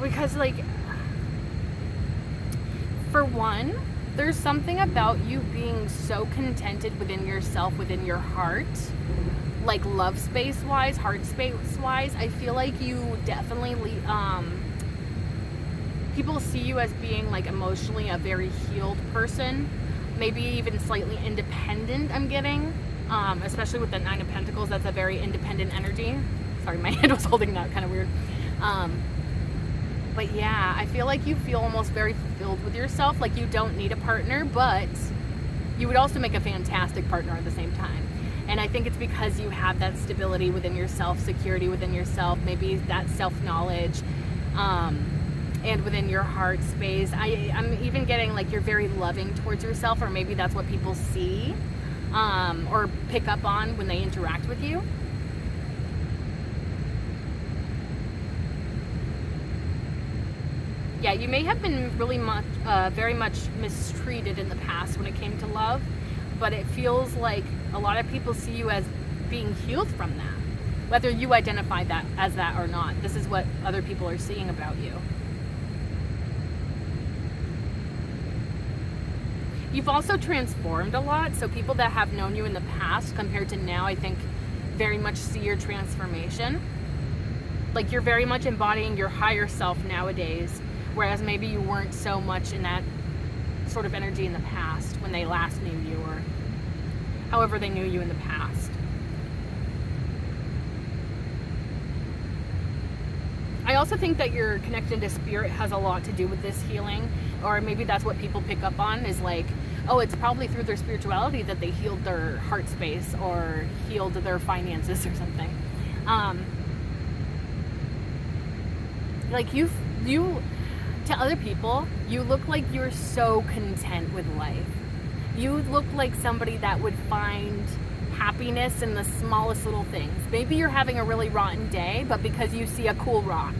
Because, like, for one, there's something about you being so contented within yourself, within your heart, like love space wise, heart space wise. I feel like you definitely people see you as being like emotionally a very healed person, maybe even slightly independent, I'm getting, especially with the Nine of Pentacles. That's a very independent energy. Sorry, my head was holding that, kind of weird. But yeah, I feel like you feel almost very fulfilled with yourself, like you don't need a partner, but you would also make a fantastic partner at the same time. And I think it's because you have that stability within yourself, security within yourself, maybe that self-knowledge, and within your heart space. I'm even getting like you're very loving towards yourself, or maybe that's what people see or pick up on when they interact with you. Yeah, you may have been really much, very much mistreated in the past when it came to love, but it feels like a lot of people see you as being healed from that, whether you identify that as that or not. This is what other people are seeing about you. You've also transformed a lot, so people that have known you in the past compared to now, I think, very much see your transformation. Like, you're very much embodying your higher self nowadays, whereas maybe you weren't so much in that sort of energy in the past when they last knew you, or however they knew you in the past. I also think that your connection to spirit has a lot to do with this healing, or maybe that's what people pick up on, is like, oh, it's probably through their spirituality that they healed their heart space or healed their finances or something. Like you to other people, you look like you're so content with life. You look like somebody that would find happiness in the smallest little things. Maybe you're having a really rotten day, but because you see a cool rock,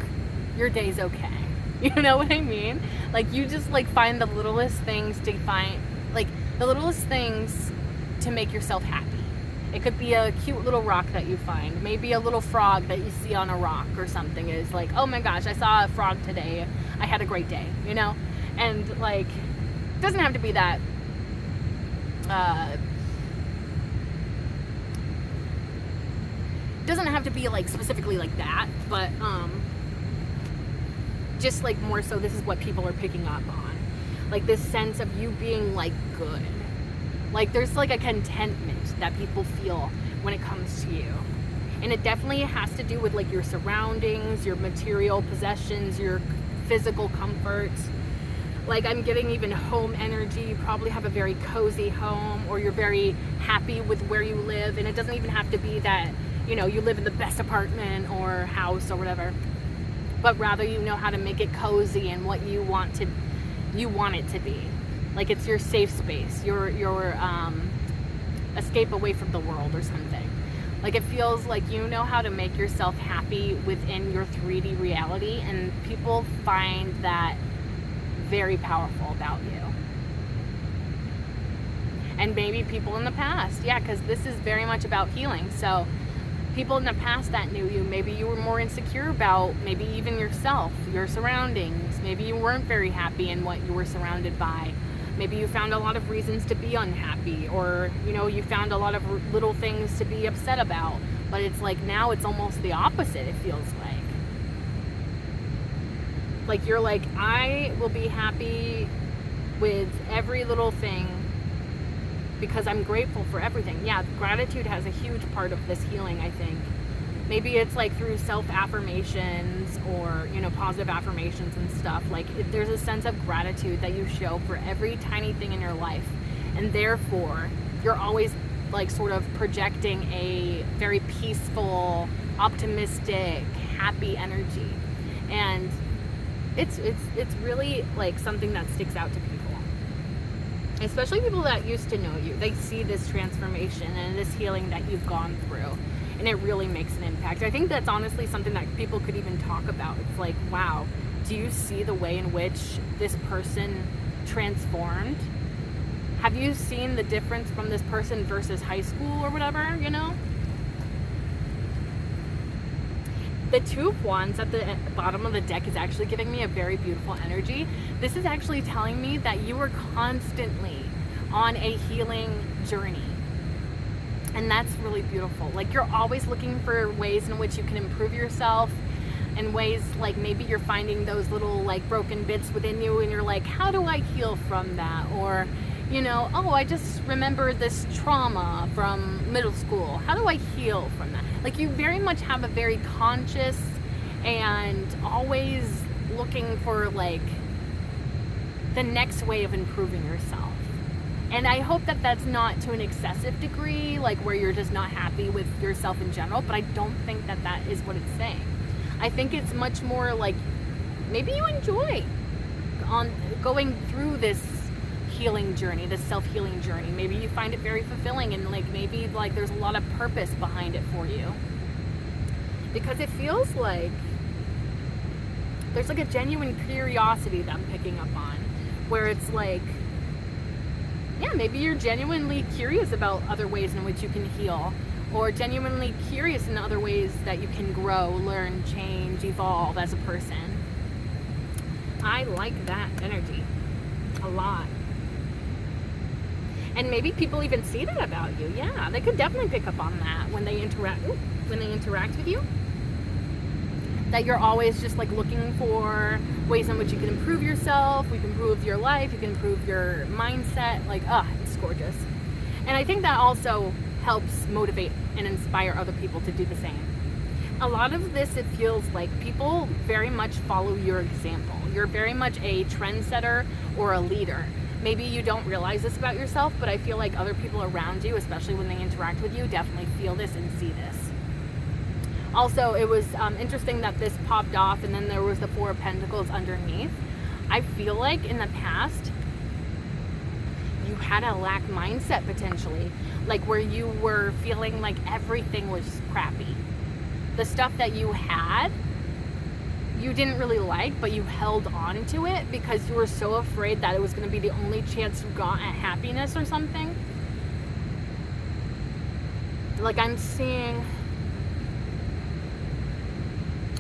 your day's okay. You know what I mean? Like, you just like find the littlest things to find, like the littlest things to make yourself happy. It could be a cute little rock that you find, maybe a little frog that you see on a rock or something. Is like, oh my gosh, I saw a frog today, I had a great day, you know? And like, it doesn't have to be that doesn't have to be like specifically like that, but just like more so, this is what people are picking up on, like this sense of you being like good. Like, there's like a contentment that people feel when it comes to you, and it definitely has to do with like your surroundings, your material possessions, your physical comforts. Like, I'm getting even home energy. You probably have a very cozy home, or you're very happy with where you live, and it doesn't even have to be that, you know, you live in the best apartment or house or whatever, but rather you know how to make it cozy and what you want it to be. Like, it's your safe space, your escape away from the world or something. Like, it feels like you know how to make yourself happy within your 3D reality, and people find that very powerful about you. And maybe people in the past, yeah, because this is very much about healing. So people in the past that knew you, maybe you were more insecure about maybe even yourself, your surroundings. Maybe you weren't very happy in what you were surrounded by. Maybe you found a lot of reasons to be unhappy, or, you know, you found a lot of little things to be upset about. But it's like now it's almost the opposite, it feels like. Like you're like, I will be happy with every little thing because I'm grateful for everything. Yeah, gratitude has a huge part of this healing, I think. Maybe it's like through self-affirmations or, you know, positive affirmations and stuff. Like there's a sense of gratitude that you show for every tiny thing in your life. And therefore, you're always like sort of projecting a very peaceful, optimistic, happy energy. And it's really like something that sticks out to people. Especially people that used to know you. They see this transformation and this healing that you've gone through. And it really makes an impact. I think that's honestly something that people could even talk about. It's like, wow, do you see the way in which this person transformed? Have you seen the difference from this person versus high school or whatever, you know? The Two of Wands at the bottom of the deck is actually giving me a very beautiful energy. This is actually telling me that you are constantly on a healing journey. And that's really beautiful. Like you're always looking for ways in which you can improve yourself, and ways like maybe you're finding those little like broken bits within you and you're like, how do I heal from that? Or, you know, oh, I just remember this trauma from middle school. How do I heal from that? Like you very much have a very conscious and always looking for like the next way of improving yourself. And I hope that that's not to an excessive degree, like where you're just not happy with yourself in general, but I don't think that that is what it's saying. I think it's much more like maybe you enjoy on going through this healing journey, this self-healing journey. Maybe you find it very fulfilling, and like maybe like there's a lot of purpose behind it for you. Because it feels like there's like a genuine curiosity that I'm picking up on, where it's like, yeah, maybe you're genuinely curious about other ways in which you can heal, or genuinely curious in other ways that you can grow, learn, change, evolve as a person. I like that energy a lot. And maybe people even see that about you. Yeah, they could definitely pick up on that when they interact with you. That you're always just like looking for ways in which you can improve yourself, you can improve your life, you can improve your mindset. Like, it's gorgeous. And I think that also helps motivate and inspire other people to do the same. A lot of this, it feels like people very much follow your example. You're very much a trendsetter or a leader. Maybe you don't realize this about yourself, but I feel like other people around you, especially when they interact with you, definitely feel this and see this. Also, it was interesting that this popped off and then there was the Four of Pentacles underneath. I feel like in the past, you had a lack mindset potentially, like where you were feeling like everything was crappy. The stuff that you had, you didn't really like, but you held on to it because you were so afraid that it was going to be the only chance you got at happiness or something. Like I'm seeing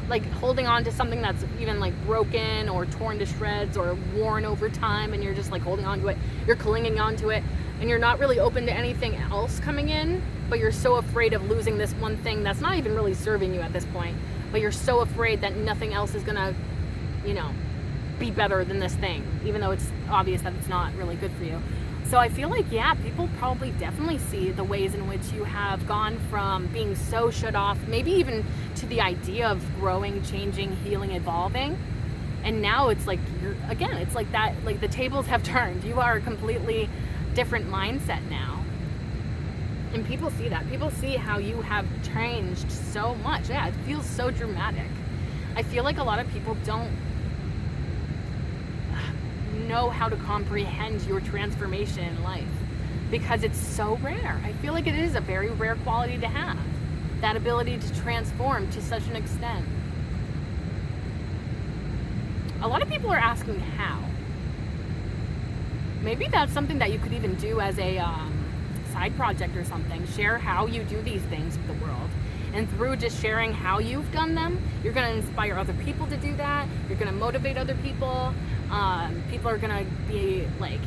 like holding on to something that's even like broken or torn to shreds or worn over time, and you're just like holding on to it, you're clinging on to it, and you're not really open to anything else coming in, but you're so afraid of losing this one thing that's not even really serving you at this point, but you're so afraid that nothing else is gonna, you know, be better than this thing, even though it's obvious that it's not really good for you. So I feel like, yeah, people probably definitely see the ways in which you have gone from being so shut off, maybe even to the idea of growing, changing, healing, evolving. And now it's like, again, it's like that, like the tables have turned. You are a completely different mindset now. And people see that. People see how you have changed so much. Yeah, it feels so dramatic. I feel like a lot of people don't know how to comprehend your transformation in life. because it's so rare. I feel like it is a very rare quality to have, that ability to transform to such an extent. A lot of people are asking how. Maybe that's something that you could even do as a side project or something. Share how you do these things with the world. And through just sharing how you've done them, you're going to inspire other people to do that. You're going to motivate other people. People are going to be like,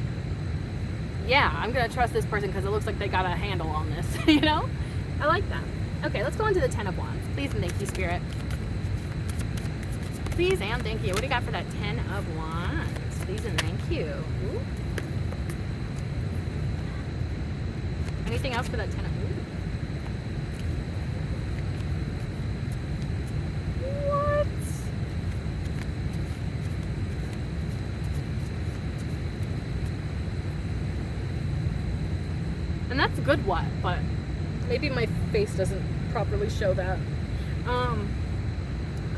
yeah, I'm going to trust this person because it looks like they got a handle on this, you know? I like that. Okay, let's go into the 10 of Wands. Please and thank you, Spirit. Please and thank you. What do you got for that 10 of Wands? Please and thank you. Ooh. Anything else for that 10 of Wands? What? And that's good what, but maybe my face doesn't properly show that.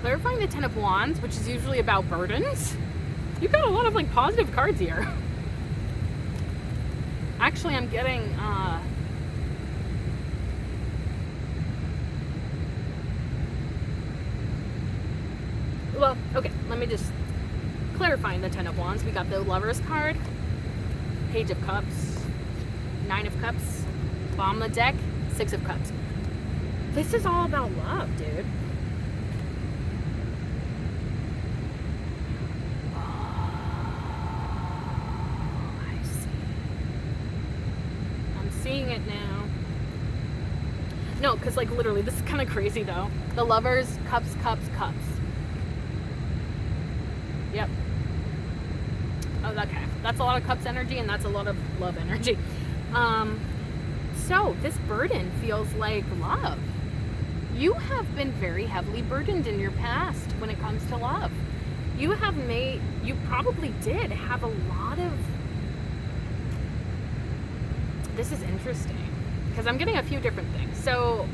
Clarifying the 10 of Wands, which is usually about burdens. You've got a lot of like positive cards here. Actually, I'm getting well, okay, let me just clarifying the 10 of Wands. We got the Lover's card, Page of Cups, 9 of Cups, bottom of the deck, 6 of Cups. This is all about love, dude. Seeing it now. No, because like literally, this is kind of crazy though. The Lovers, Cups, Cups, Cups. Yep. Oh, okay. That's a lot of Cups energy, and that's a lot of love energy. So this burden feels like love. You have been very heavily burdened in your past when it comes to love. You probably did have a lot of. This is interesting because I'm getting a few different things. So,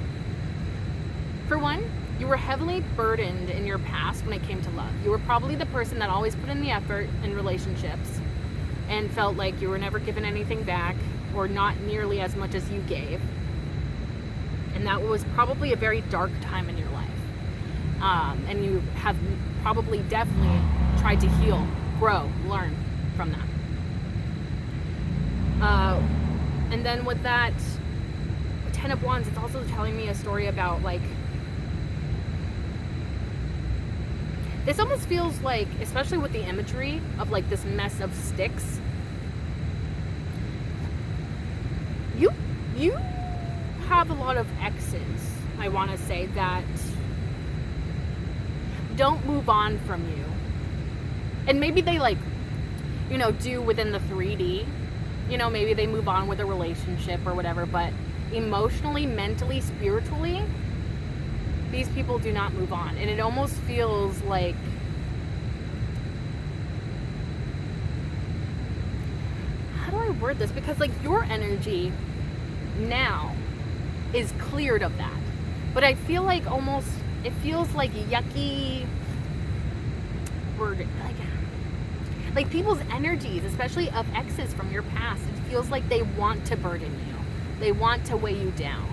for one, you were heavily burdened in your past when it came to love. You were probably the person that always put in the effort in relationships and felt like you were never given anything back or not nearly as much as you gave. And that was probably a very dark time in your life. And you have probably definitely tried to heal, grow, learn from that. And then with that 10 of Wands, it's also telling me a story about like, this almost feels like, especially with the imagery of like this mess of sticks, you have a lot of exes, I want to say, that don't move on from you. And maybe they like, you know, do within the 3D. You know, maybe they move on with a relationship or whatever, but emotionally, mentally, spiritually, these people do not move on. And it almost feels like, how do I word this? Because like your energy now is cleared of that. But I feel like almost, it feels like yucky word, like people's energies, especially of exes from your past, it feels like they want to burden you. They want to weigh you down.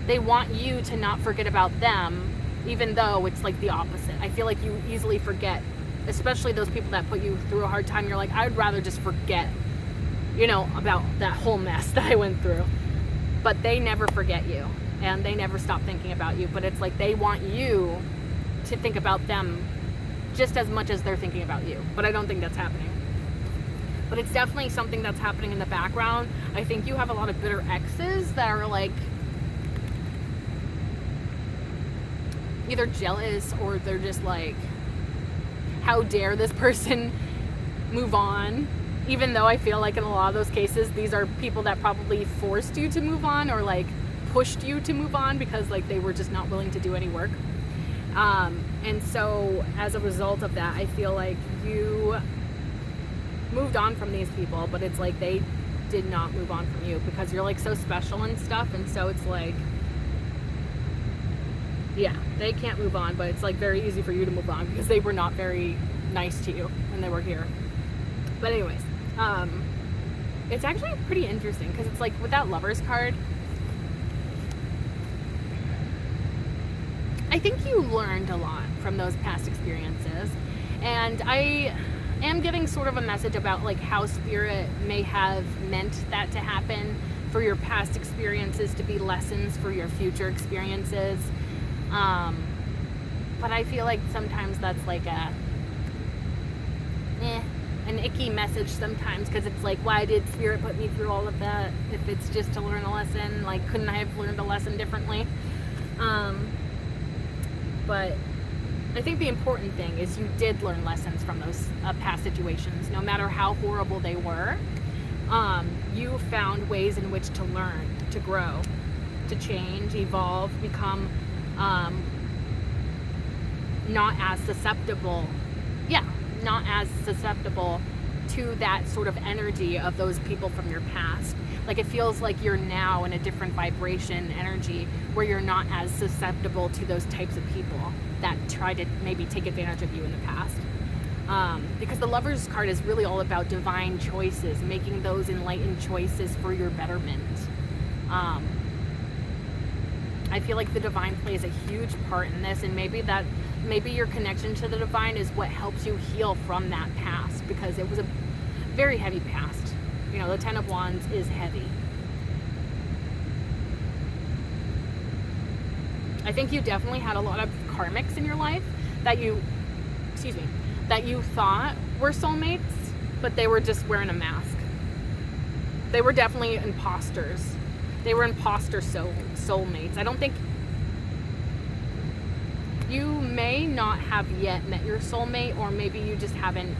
They want you to not forget about them, even though it's like the opposite. I feel like you easily forget, especially those people that put you through a hard time. You're like, I would rather just forget, you know, about that whole mess that I went through. But they never forget you, and they never stop thinking about you. But it's like they want you to think about them just as much as they're thinking about you. But I don't think that's happening. But it's definitely something that's happening in the background. I think you have a lot of bitter exes that are like either jealous or they're just like, how dare this person move on? Even though I feel like in a lot of those cases, these are people that probably forced you to move on or like pushed you to move on because like they were just not willing to do any work. And so as a result of that, I feel like you moved on from these people, but it's like they did not move on from you because you're like so special and stuff. And so it's like, yeah, they can't move on, but it's like very easy for you to move on because they were not very nice to you when they were here. But anyways, it's actually pretty interesting because it's like with that Lover's card, I think you learned a lot from those past experiences, and I am getting sort of a message about like how Spirit may have meant that to happen, for your past experiences to be lessons for your future experiences. But I feel like sometimes that's like an icky message sometimes, because it's like, why did Spirit put me through all of that if it's just to learn a lesson? Like, couldn't I have learned a lesson differently? But I think the important thing is you did learn lessons from those past situations, no matter how horrible they were. You found ways in which to learn, to grow, to change, evolve, become not as susceptible to that sort of energy of those people from your past. Like, it feels like you're now in a different vibration energy where you're not as susceptible to those types of people that try to maybe take advantage of you in the past. Because the Lover's card is really all about divine choices, making those enlightened choices for your betterment. I feel like the divine plays a huge part in this, and maybe your connection to the divine is what helps you heal from that past, because it was a very heavy past. You know, the Ten of Wands is heavy. I think you definitely had a lot of karmics in your life that you thought were soulmates, but they were just wearing a mask. They were definitely imposters. They were imposter soulmates. I don't think, you may not have yet met your soulmate, or maybe you just haven't.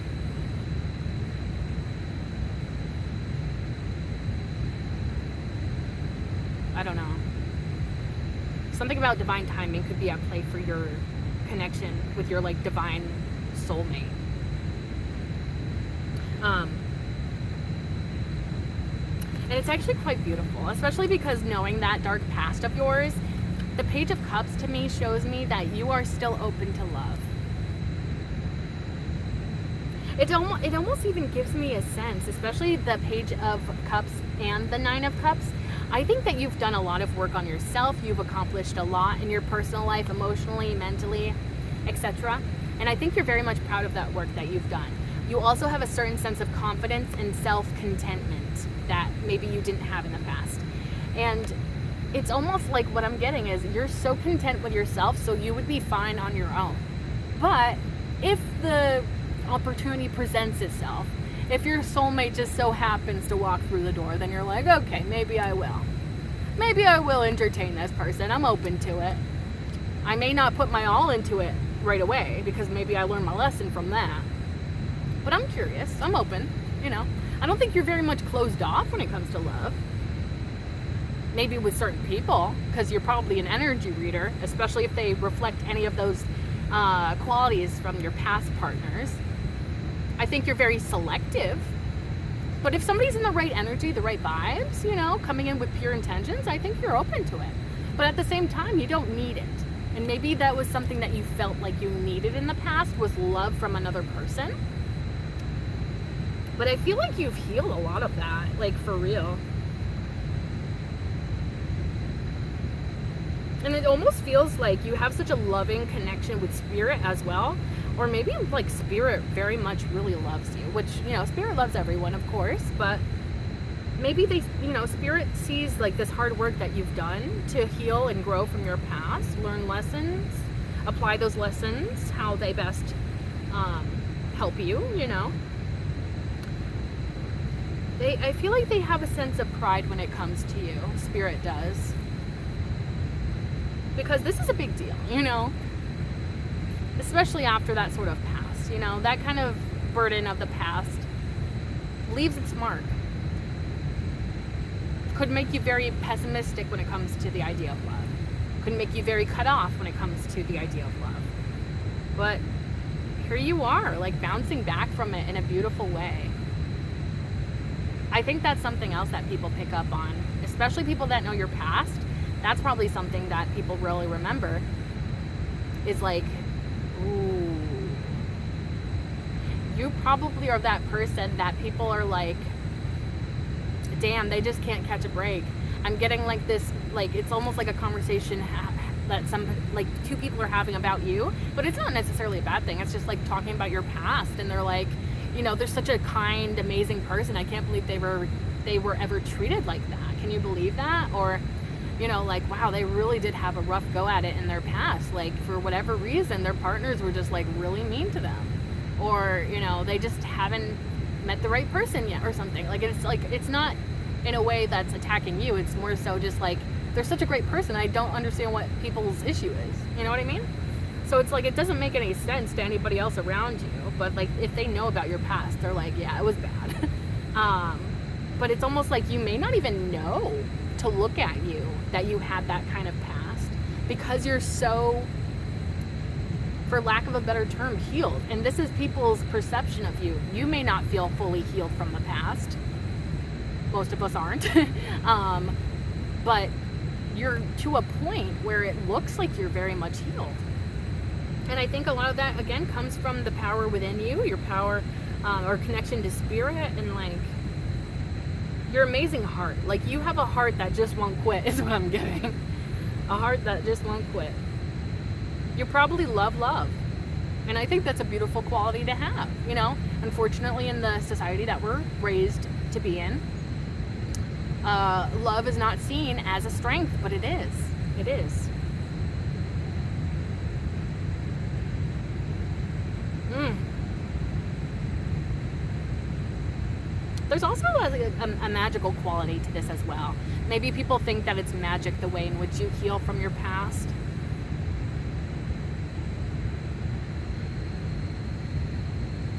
I don't know. Something about divine timing could be at play for your connection with your like divine soulmate. And it's actually quite beautiful, especially because knowing that dark past of yours, the Page of Cups to me shows me that you are still open to love. It almost even gives me a sense, especially the Page of Cups and the Nine of Cups. I think that you've done a lot of work on yourself. You've accomplished a lot in your personal life, emotionally, mentally, etc. And I think you're very much proud of that work that you've done. You also have a certain sense of confidence and self-contentment that maybe you didn't have in the past. And it's almost like what I'm getting is you're so content with yourself, so you would be fine on your own. But if the opportunity presents itself, if your soulmate just so happens to walk through the door, then you're like, okay, maybe I will. Maybe I will entertain this person. I'm open to it. I may not put my all into it right away, because maybe I learned my lesson from that. But I'm curious. I'm open, you know. I don't think you're very much closed off when it comes to love. Maybe with certain people, because you're probably an energy reader, especially if they reflect any of those qualities from your past partners. I think you're very selective. But if somebody's in the right energy, the right vibes, you know, coming in with pure intentions, I think you're open to it. But at the same time, you don't need it. And maybe that was something that you felt like you needed in the past, was love from another person. But I feel like you've healed a lot of that, like for real. And it almost feels like you have such a loving connection with Spirit as well. Or maybe like Spirit very much really loves you, which, you know, Spirit loves everyone, of course, but maybe they, you know, Spirit sees like this hard work that you've done to heal and grow from your past, learn lessons, apply those lessons, how they best help you, you know. I feel like they have a sense of pride when it comes to you. Spirit does. Because this is a big deal, you know. Especially after that sort of past, you know. That kind of burden of the past leaves its mark. Could make you very pessimistic when it comes to the idea of love. Could make you very cut off when it comes to the idea of love. But here you are, like bouncing back from it in a beautiful way. I think that's something else that people pick up on, especially people that know your past. That's probably something that people really remember, is like, ooh, you probably are that person that people are like, damn, they just can't catch a break. I'm getting like this, like, it's almost like a conversation that like two people are having about you, but it's not necessarily a bad thing. It's just like talking about your past, and they're like, you know, they're such a kind, amazing person. I can't believe they were ever treated like that. Can you believe that? Or, you know, like, wow, they really did have a rough go at it in their past. Like, for whatever reason, their partners were just like really mean to them, or, you know, they just haven't met the right person yet or something. Like, it's not in a way that's attacking you. It's more so just like, they're such a great person, I don't understand what people's issue is. You know what I mean? So it's like, it doesn't make any sense to anybody else around you, but like, if they know about your past, they're like, yeah, it was bad. But it's almost like you may not even know to look at you that you had that kind of past, because you're so, for lack of a better term, healed. And this is people's perception of you. You may not feel fully healed from the past. Most of us aren't. But you're to a point where it looks like you're very much healed. And I think a lot of that, again, comes from the power within you, your power or connection to spirit, and like your amazing heart. Like, you have a heart that just won't quit, is what I'm getting. A heart that just won't quit. You probably love love. And I think that's a beautiful quality to have, you know? Unfortunately, in the society that we're raised to be in, love is not seen as a strength, but it is. It is. There's also a magical quality to this as well. Maybe people think that it's magic the way in which you heal from your past.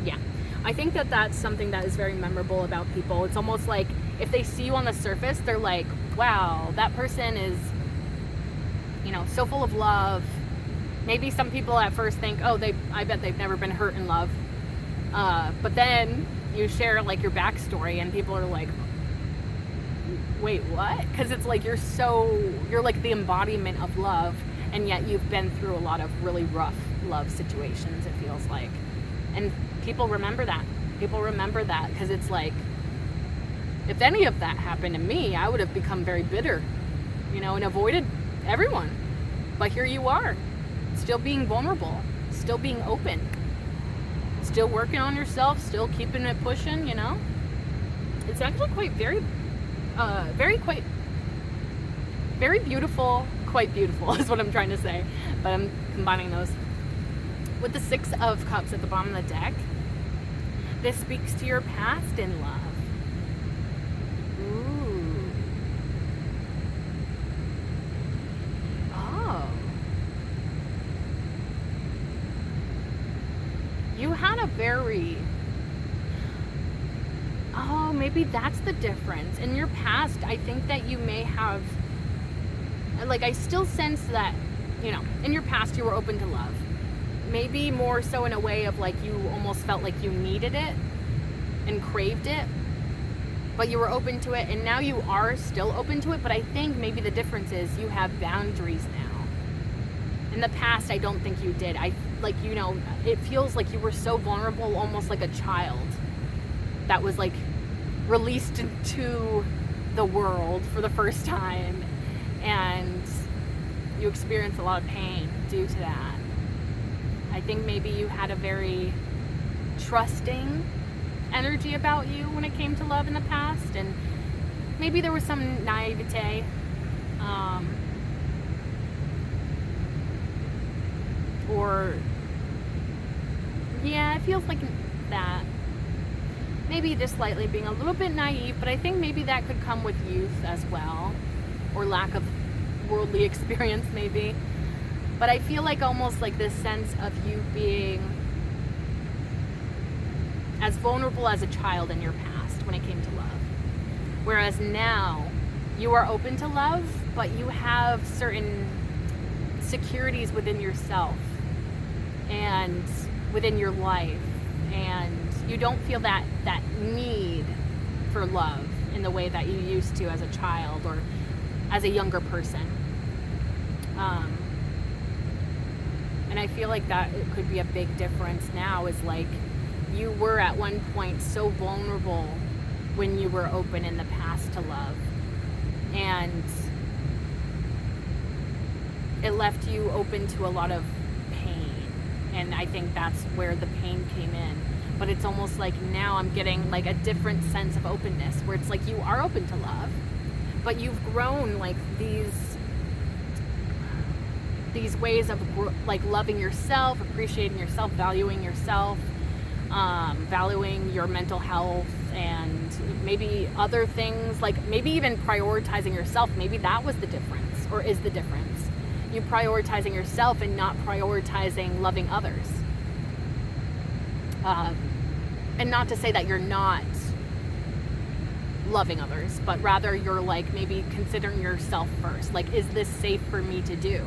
Yeah, I think that that's something that is very memorable about people. It's almost like if they see you on the surface, they're like, wow, that person is, you know, so full of love. Maybe some people at first think, oh, I bet they've never been hurt in love. But then you share like your backstory, and people are like, wait, what? Because it's like you're like the embodiment of love, and yet you've been through a lot of really rough love situations, it feels like. And people remember that. People remember that because it's like, if any of that happened to me, I would have become very bitter, you know, and avoided everyone. But here you are, still being vulnerable, still being open, still working on yourself, still keeping it pushing, you know? It's actually very beautiful, quite beautiful is what I'm trying to say. But I'm combining those. With the 6 of Cups at the bottom of the deck, this speaks to your past in love. Ooh. Oh. You had a very... Oh, maybe that's the difference. In your past, I think that you may have... Like, I still sense that, you know, in your past you were open to love. Maybe more so in a way of like you almost felt like you needed it and craved it, but you were open to it, and now you are still open to it. But I think maybe the difference is you have boundaries now. In the past, I don't think you did. Like, you know, it feels like you were so vulnerable, almost like a child that was like released into the world for the first time, and you experienced a lot of pain due to that. I think maybe you had a very trusting energy about you when it came to love in the past, and maybe there was some naivete. Or, yeah, it feels like that. Maybe just slightly being a little bit naive, but I think maybe that could come with youth as well, or lack of worldly experience maybe. But I feel like almost like this sense of you being as vulnerable as a child in your past when it came to love. Whereas now, you are open to love, but you have certain securities within yourself and within your life. And you don't feel that need for love in the way that you used to as a child or as a younger person. And I feel like that it could be a big difference now, is like you were at one point so vulnerable when you were open in the past to love. And it left you open to a lot of pain. And I think that's where the pain came in. But it's almost like now I'm getting like a different sense of openness, where it's like you are open to love, but you've grown like these ways of like loving yourself, appreciating yourself, valuing yourself, valuing your mental health, and maybe other things, like maybe even prioritizing yourself. Maybe that was the difference, or is the difference. You prioritizing yourself and not prioritizing loving others. And not to say that you're not loving others, but rather you're like maybe considering yourself first. Like, is this safe for me to do?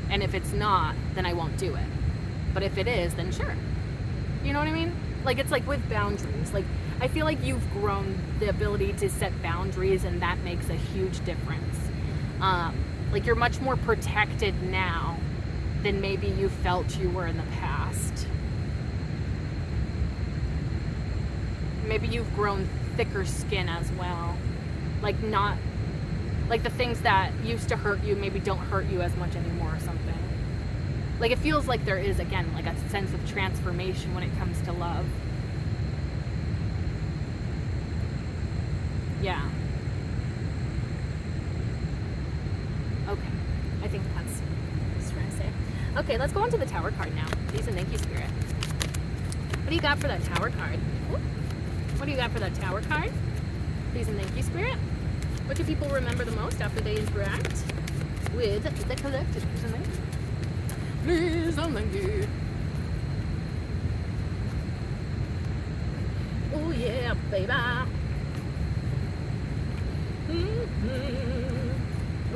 And if it's not, then I won't do it. But if it is, then sure. You know what I mean? Like, it's like with boundaries. Like, I feel like you've grown the ability to set boundaries, and that makes a huge difference. Like, you're much more protected now than maybe you felt you were in the past. Maybe you've grown thicker skin as well. Like, not, like the things that used to hurt you maybe don't hurt you as much anymore or something. Like, it feels like there is, again, like a sense of transformation when it comes to love. Yeah. Okay. I think that's what I was trying to say. Okay, let's go on to the Tower card now. Please and thank you, Spirit. What do you got for that Tower card? Ooh. What do you got for that Tower card? Please and thank you, Spirit. What do people remember the most after they interact with the collective? Please and thank you. Oh yeah, baby. Mm-hmm.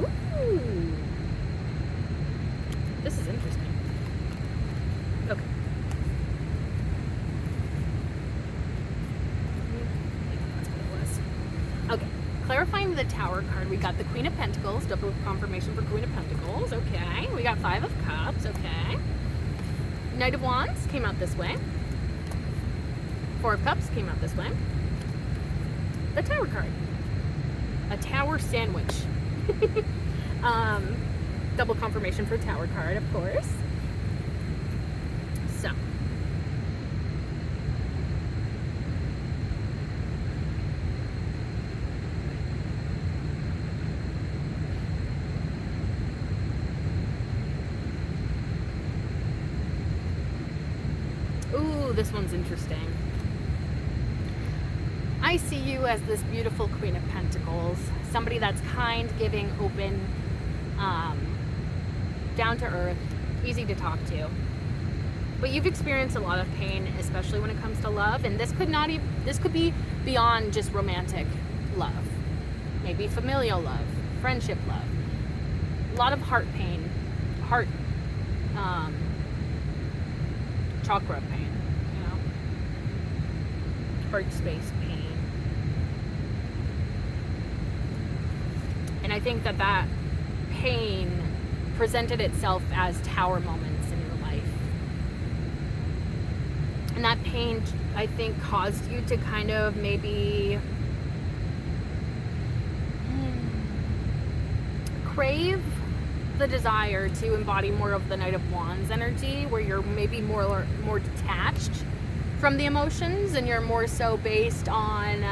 Ooh. This is interesting. Okay. Okay, clarifying the Tower card, we got the Queen of Pentacles, double confirmation for Queen of Pentacles, okay. We got Five of Cups, okay. Knight of Wands came out this way. Four of Cups came out this way. The Tower card. A Tower sandwich. Double confirmation for Tower card, of course. So. Ooh, this one's interesting. I see you as this beautiful Queen of Pentacles, somebody that's kind, giving, open, down to earth, easy to talk to. But you've experienced a lot of pain, especially when it comes to love, and this could be beyond just romantic love. Maybe familial love, friendship love. A lot of heart pain, chakra pain, you know, heart space pain. And I think that pain presented itself as Tower moments in your life. And that pain, I think, caused you to kind of maybe crave the desire to embody more of the Knight of Wands energy, where you're maybe more detached from the emotions, and you're more so based on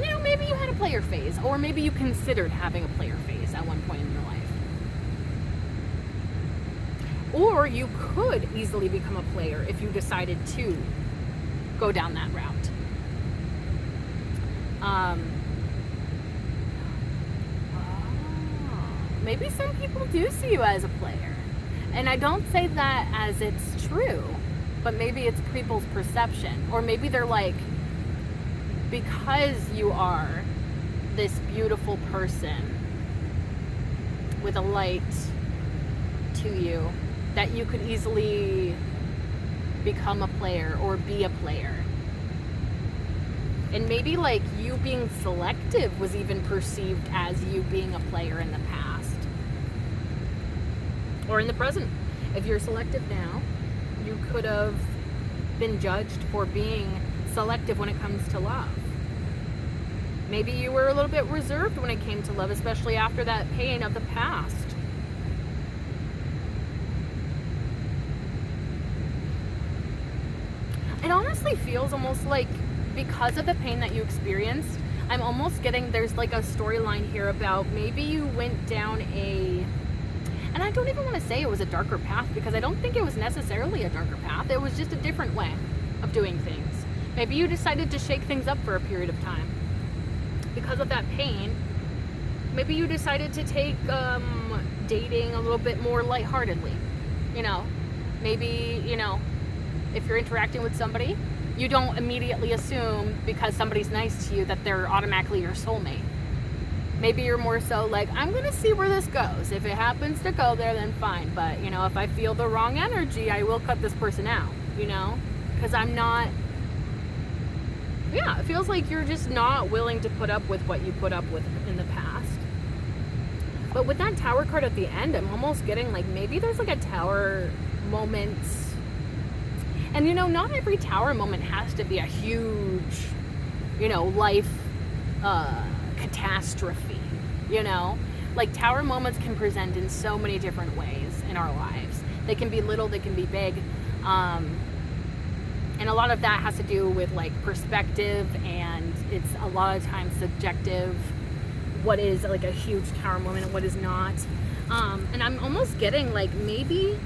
you know, maybe you had a player phase, or maybe you considered having a player phase at one point in your life. Or you could easily become a player if you decided to go down that route. Maybe some people do see you as a player. And I don't say that as it's true, but maybe it's people's perception. Or maybe they're like, because you are this beautiful person with a light to you, that you could easily become a player or be a player. And maybe like you being selective was even perceived as you being a player in the past. Or in the present. If you're selective now, you could have been judged for being selective when it comes to love. Maybe you were a little bit reserved when it came to love, especially after that pain of the past. It honestly feels almost like, because of the pain that you experienced, I'm almost getting, there's like a storyline here about maybe you went down and I don't even want to say it was a darker path, because I don't think it was necessarily a darker path. It was just a different way of doing things. Maybe you decided to shake things up for a period of time. Because of that pain, maybe you decided to take dating a little bit more lightheartedly. Maybe, if you're interacting with somebody, you don't immediately assume because somebody's nice to you that they're automatically your soulmate. Maybe you're more so like, I'm going to see where this goes. If it happens to go there, then fine. But, if I feel the wrong energy, I will cut this person out, because I'm not, it feels like you're just not willing to put up with what you put up with in the past. But with that Tower card at the end, I'm almost getting like, maybe there's like a Tower moment. And not every Tower moment has to be a huge, life catastrophe. Like Tower moments can present in so many different ways in our lives. They can be little, they can be big. And a lot of that has to do with like perspective, and it's a lot of times subjective. What is like a huge Tower moment and what is not. And I'm almost getting like, maybe,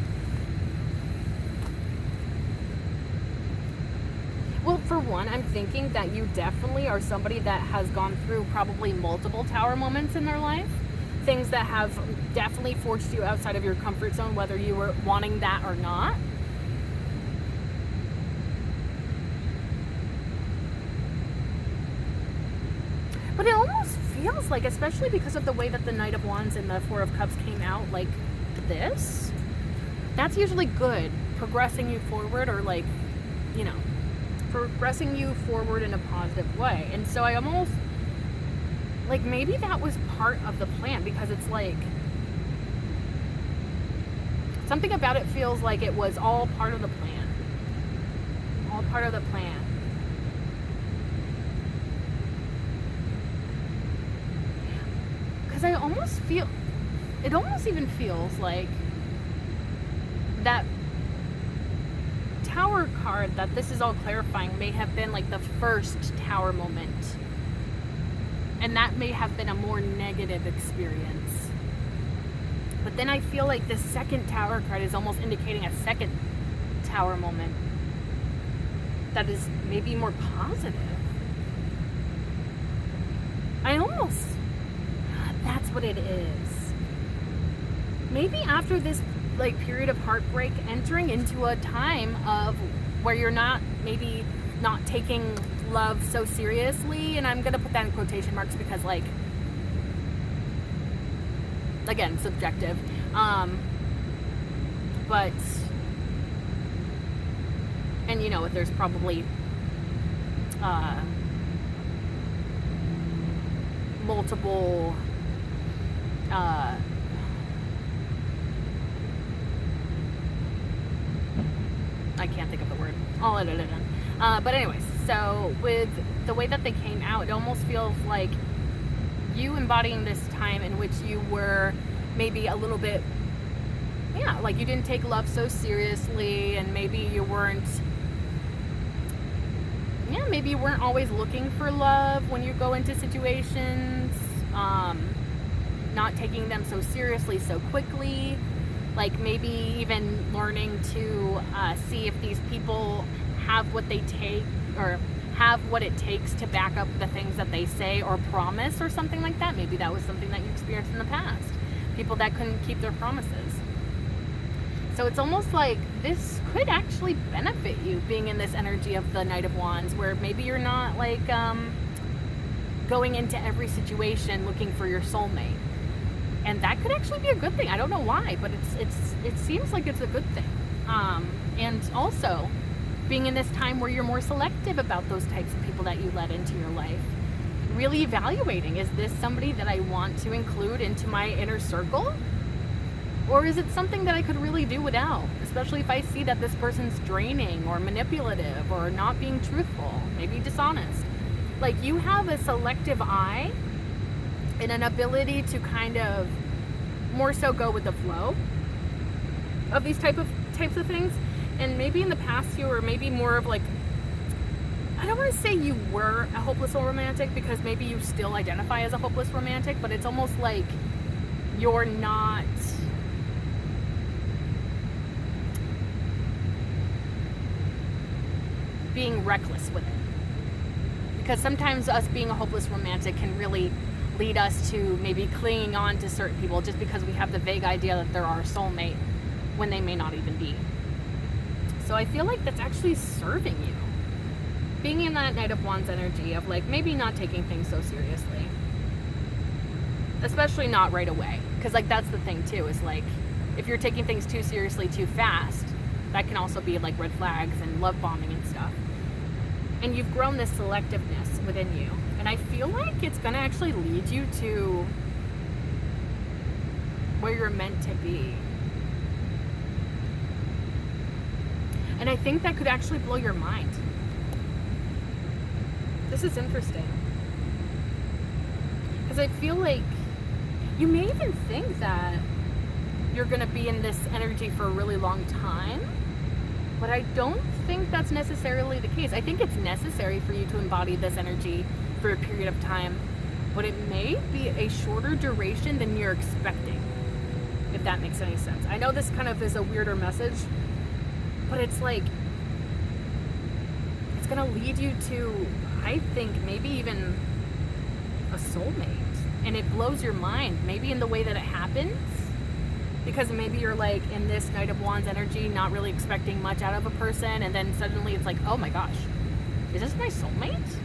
well, for one, I'm thinking that you definitely are somebody that has gone through probably multiple Tower moments in their life. Things that have definitely forced you outside of your comfort zone, whether you were wanting that or not. But it almost feels like, especially because of the way that the Knight of Wands and the Four of Cups came out like this, that's usually good. Progressing you forward, or like, progressing you forward in a positive way. And so I almost, like, maybe that was part of the plan, because it's like, something about it feels like it was all part of the plan. All part of the plan. I almost feel, it almost even feels like that Tower card that this is all clarifying may have been like the first Tower moment, and that may have been a more negative experience. But then I feel like the second Tower card is almost indicating a second Tower moment that is maybe more positive. That's what it is. Maybe after this like period of heartbreak, entering into a time of where you're maybe not taking love so seriously, and I'm gonna put that in quotation marks because, like, again, subjective. But, and there's probably multiple I can't think of the word. I'll edit it in. But anyways, so with the way that they came out, it almost feels like you embodying this time in which you were maybe a little bit, like you didn't take love so seriously, and maybe you weren't always looking for love when you go into situations, not taking them so seriously so quickly, like maybe even learning to see if these people have what they take, or have what it takes to back up the things that they say or promise, or something like that. Maybe that was something that you experienced in the past. People that couldn't keep their promises. So it's almost like this could actually benefit you, being in this energy of the Knight of Wands, where maybe you're not like going into every situation looking for your soulmate. And that could actually be a good thing. I don't know why, but it seems like it's a good thing. And also, being in this time where you're more selective about those types of people that you let into your life. Really evaluating, is this somebody that I want to include into my inner circle? Or is it something that I could really do without? Especially if I see that this person's draining or manipulative or not being truthful, maybe dishonest. Like, you have a selective eye and an ability to kind of more so go with the flow of these types of things. And maybe in the past you were maybe more of like, I don't want to say you were a hopeless romantic, because maybe you still identify as a hopeless romantic, but it's almost like you're not being reckless with it. Because sometimes us being a hopeless romantic can really lead us to maybe clinging on to certain people just because we have the vague idea that they're our soulmate when they may not even be. So I feel like that's actually serving you. Being in that Knight of Wands energy of like maybe not taking things so seriously. Especially not right away. Because like that's the thing too, is like if you're taking things too seriously too fast, that can also be like red flags and love bombing and stuff. And you've grown this selectiveness within you. And I feel like it's going to actually lead you to where you're meant to be. And I think that could actually blow your mind. This is interesting. Because I feel like you may even think that you're going to be in this energy for a really long time. But I don't think that's necessarily the case. I think it's necessary for you to embody this energy for a period of time, but it may be a shorter duration than you're expecting, if that makes any sense. I know this kind of is a weirder message, but it's like, it's gonna lead you to, I think, maybe even a soulmate. And it blows your mind, maybe in the way that it happens. Because maybe you're like in this Knight of Wands energy, not really expecting much out of a person, and then suddenly it's like, oh my gosh, is this my soulmate?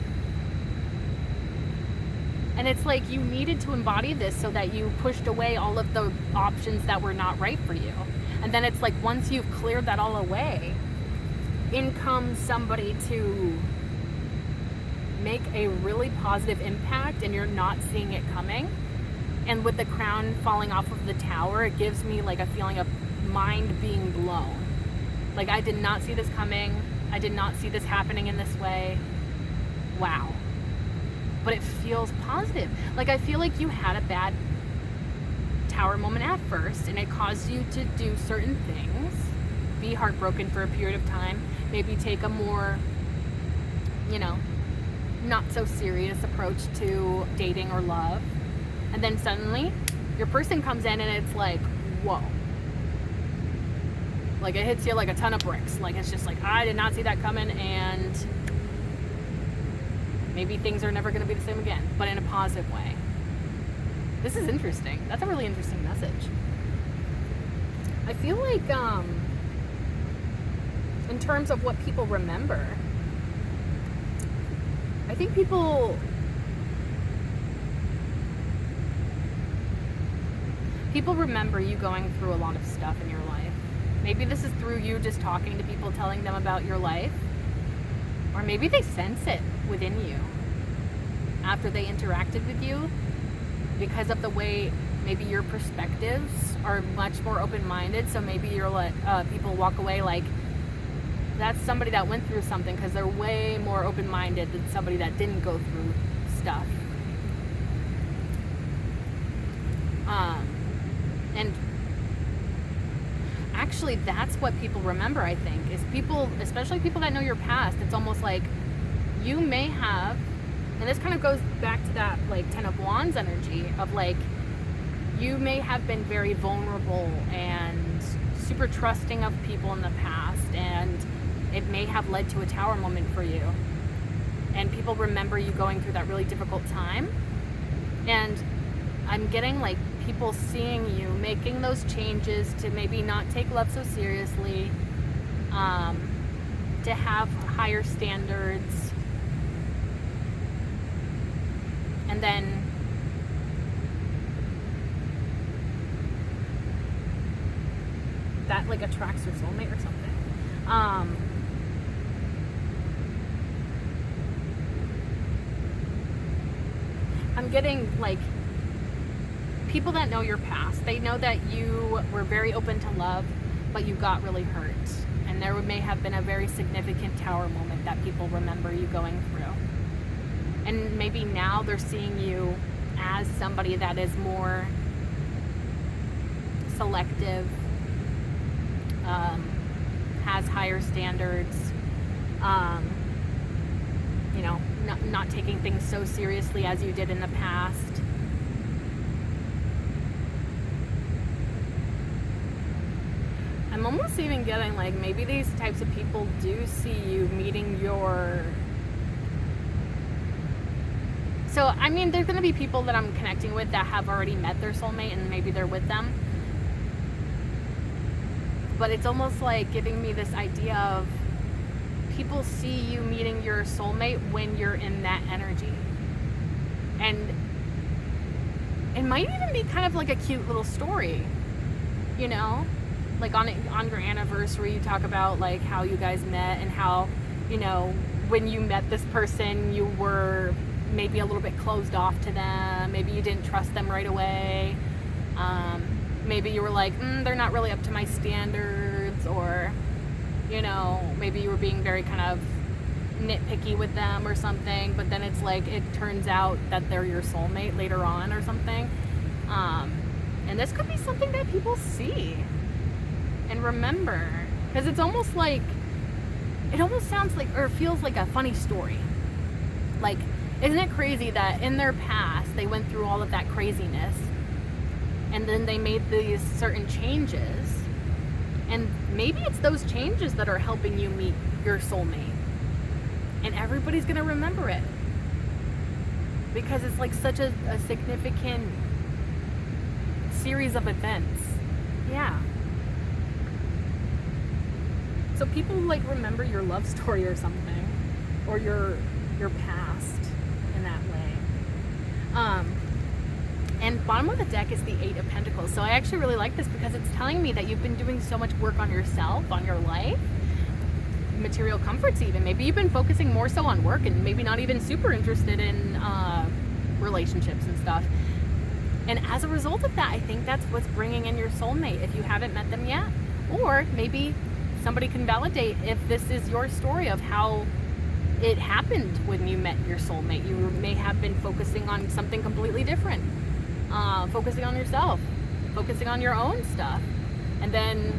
And it's like you needed to embody this so that you pushed away all of the options that were not right for you. And then it's like once you've cleared that all away, in comes somebody to make a really positive impact and you're not seeing it coming. And with the crown falling off of the tower, it gives me like a feeling of mind being blown. Like, I did not see this coming. I did not see this happening in this way. Wow. But it feels positive. Like, I feel like you had a bad tower moment at first, and it caused you to do certain things, be heartbroken for a period of time, maybe take a more, not so serious approach to dating or love. And then suddenly, your person comes in and it's like, whoa. Like, it hits you like a ton of bricks. Like, it's just like, I did not see that coming, and maybe things are never going to be the same again, but in a positive way. This is interesting. That's a really interesting message. I feel like, in terms of what people remember, I think people remember you going through a lot of stuff in your life. Maybe this is through you just talking to people, telling them about your life. Or maybe they sense it within you after they interacted with you because of the way maybe your perspectives are much more open-minded. So maybe you're like, people walk away like, that's somebody that went through something, because they're way more open-minded than somebody that didn't go through stuff. And actually, that's what people remember, I think, is people, especially people that know your past. It's almost like you may have, and this kind of goes back to that like Ten of Wands energy of like, you may have been very vulnerable and super trusting of people in the past, and it may have led to a tower moment for you. And people remember you going through that really difficult time. And I'm getting like people seeing you making those changes to maybe not take love so seriously, to have higher standards, and then that like attracts your soulmate or something. I'm getting like people that know your past, they know that you were very open to love, but you got really hurt. And there may have been a very significant tower moment that people remember you going through. And maybe now they're seeing you as somebody that is more selective, has higher standards, not taking things so seriously as you did in the past. I'm almost even getting like maybe these types of people do see you meeting your... So, I mean, there's going to be people that I'm connecting with that have already met their soulmate and maybe they're with them. But it's almost like giving me this idea of people see you meeting your soulmate when you're in that energy. And it might even be kind of like a cute little story, you know? Like on your anniversary, you talk about like how you guys met and how, you know, when you met this person, you were maybe a little bit closed off to them. Maybe you didn't trust them right away. Maybe you were like, they're not really up to my standards, or, you know, maybe you were being very kind of nitpicky with them or something, but then it's like, it turns out that they're your soulmate later on or something. And this could be something that people see and remember, because it's almost like, it almost sounds like, or feels like a funny story. Like, isn't it crazy that in their past, they went through all of that craziness, and then they made these certain changes, and maybe it's those changes that are helping you meet your soulmate, and everybody's gonna remember it, because it's like such a significant series of events. Yeah. So people like remember your love story or something, or your past in that way. And bottom of the deck is the Eight of Pentacles. So I actually really like this because it's telling me that you've been doing so much work on yourself, on your life, material comforts even. Maybe you've been focusing more so on work and maybe not even super interested in relationships and stuff. And as a result of that, I think that's what's bringing in your soulmate if you haven't met them yet. Or maybe somebody can validate if this is your story of how it happened when you met your soulmate. You may have been focusing on something completely different. Focusing on yourself, focusing on your own stuff. And then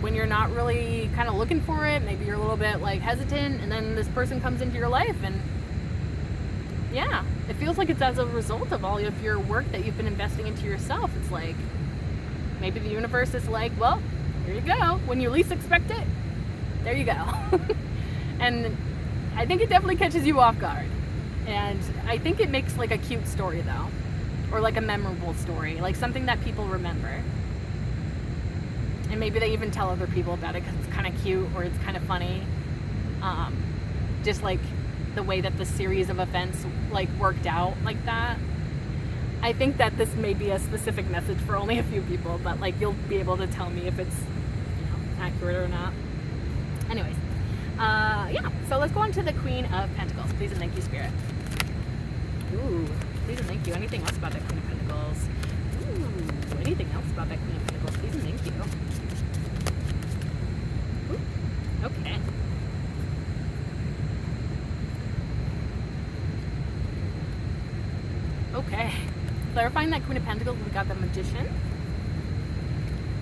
when you're not really kind of looking for it, maybe you're a little bit like hesitant, and then this person comes into your life, and yeah, it feels like it's as a result of all of your work that you've been investing into yourself. It's like maybe the universe is like, well, here you go. When you least expect it, there you go. And I think it definitely catches you off guard. And I think it makes like a cute story though, or like a memorable story, like something that people remember. And maybe they even tell other people about it because it's kind of cute or it's kind of funny. Just like the way that the series of events like worked out like that. I think that this may be a specific message for only a few people, but like you'll be able to tell me if it's, you know, accurate or not. Anyways, yeah, so let's go on to the Queen of Pentacles. Please and thank you, Spirit. Ooh, please and thank you. Anything else about that Queen of Pentacles? Ooh, anything else about that Queen of Pentacles? Please and thank you. Ooh, okay. Okay. Clarifying that Queen of Pentacles, we got the Magician,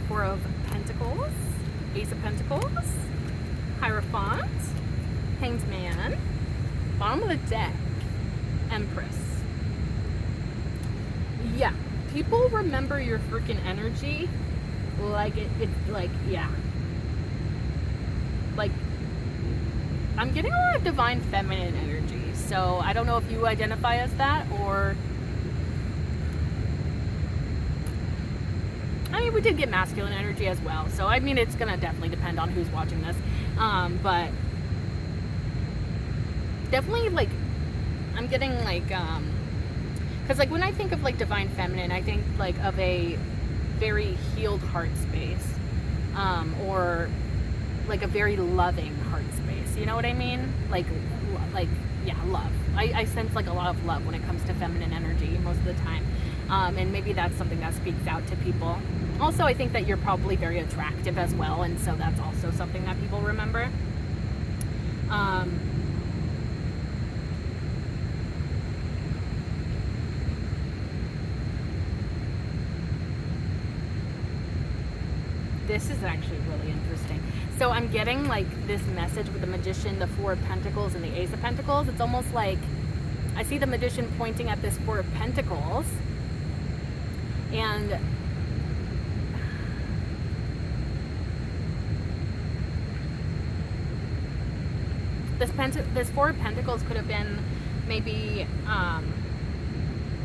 Four of Pentacles, Ace of Pentacles, Hierophant, Hanged Man, bottom of the deck, Empress. Yeah, people remember your freaking energy like it's like, yeah. Like, I'm getting a lot of divine feminine energy, so I don't know if you identify as that, or I mean, we did get masculine energy as well, so I mean, it's gonna definitely depend on who's watching this, but definitely, like, I'm getting, like, because, like, when I think of, like, divine feminine, I think, like, of a very healed heart space, or, like, a very loving heart space, you know what I mean? Like, yeah, love. I sense, like, a lot of love when it comes to feminine energy most of the time. And maybe that's something that speaks out to people. Also, I think that you're probably very attractive as well, and so that's also something that people remember. This is actually really interesting. So I'm getting like this message with the Magician, the Four of Pentacles, and the Ace of Pentacles. It's almost like I see the Magician pointing at this Four of Pentacles, and this Four of Pentacles could have been maybe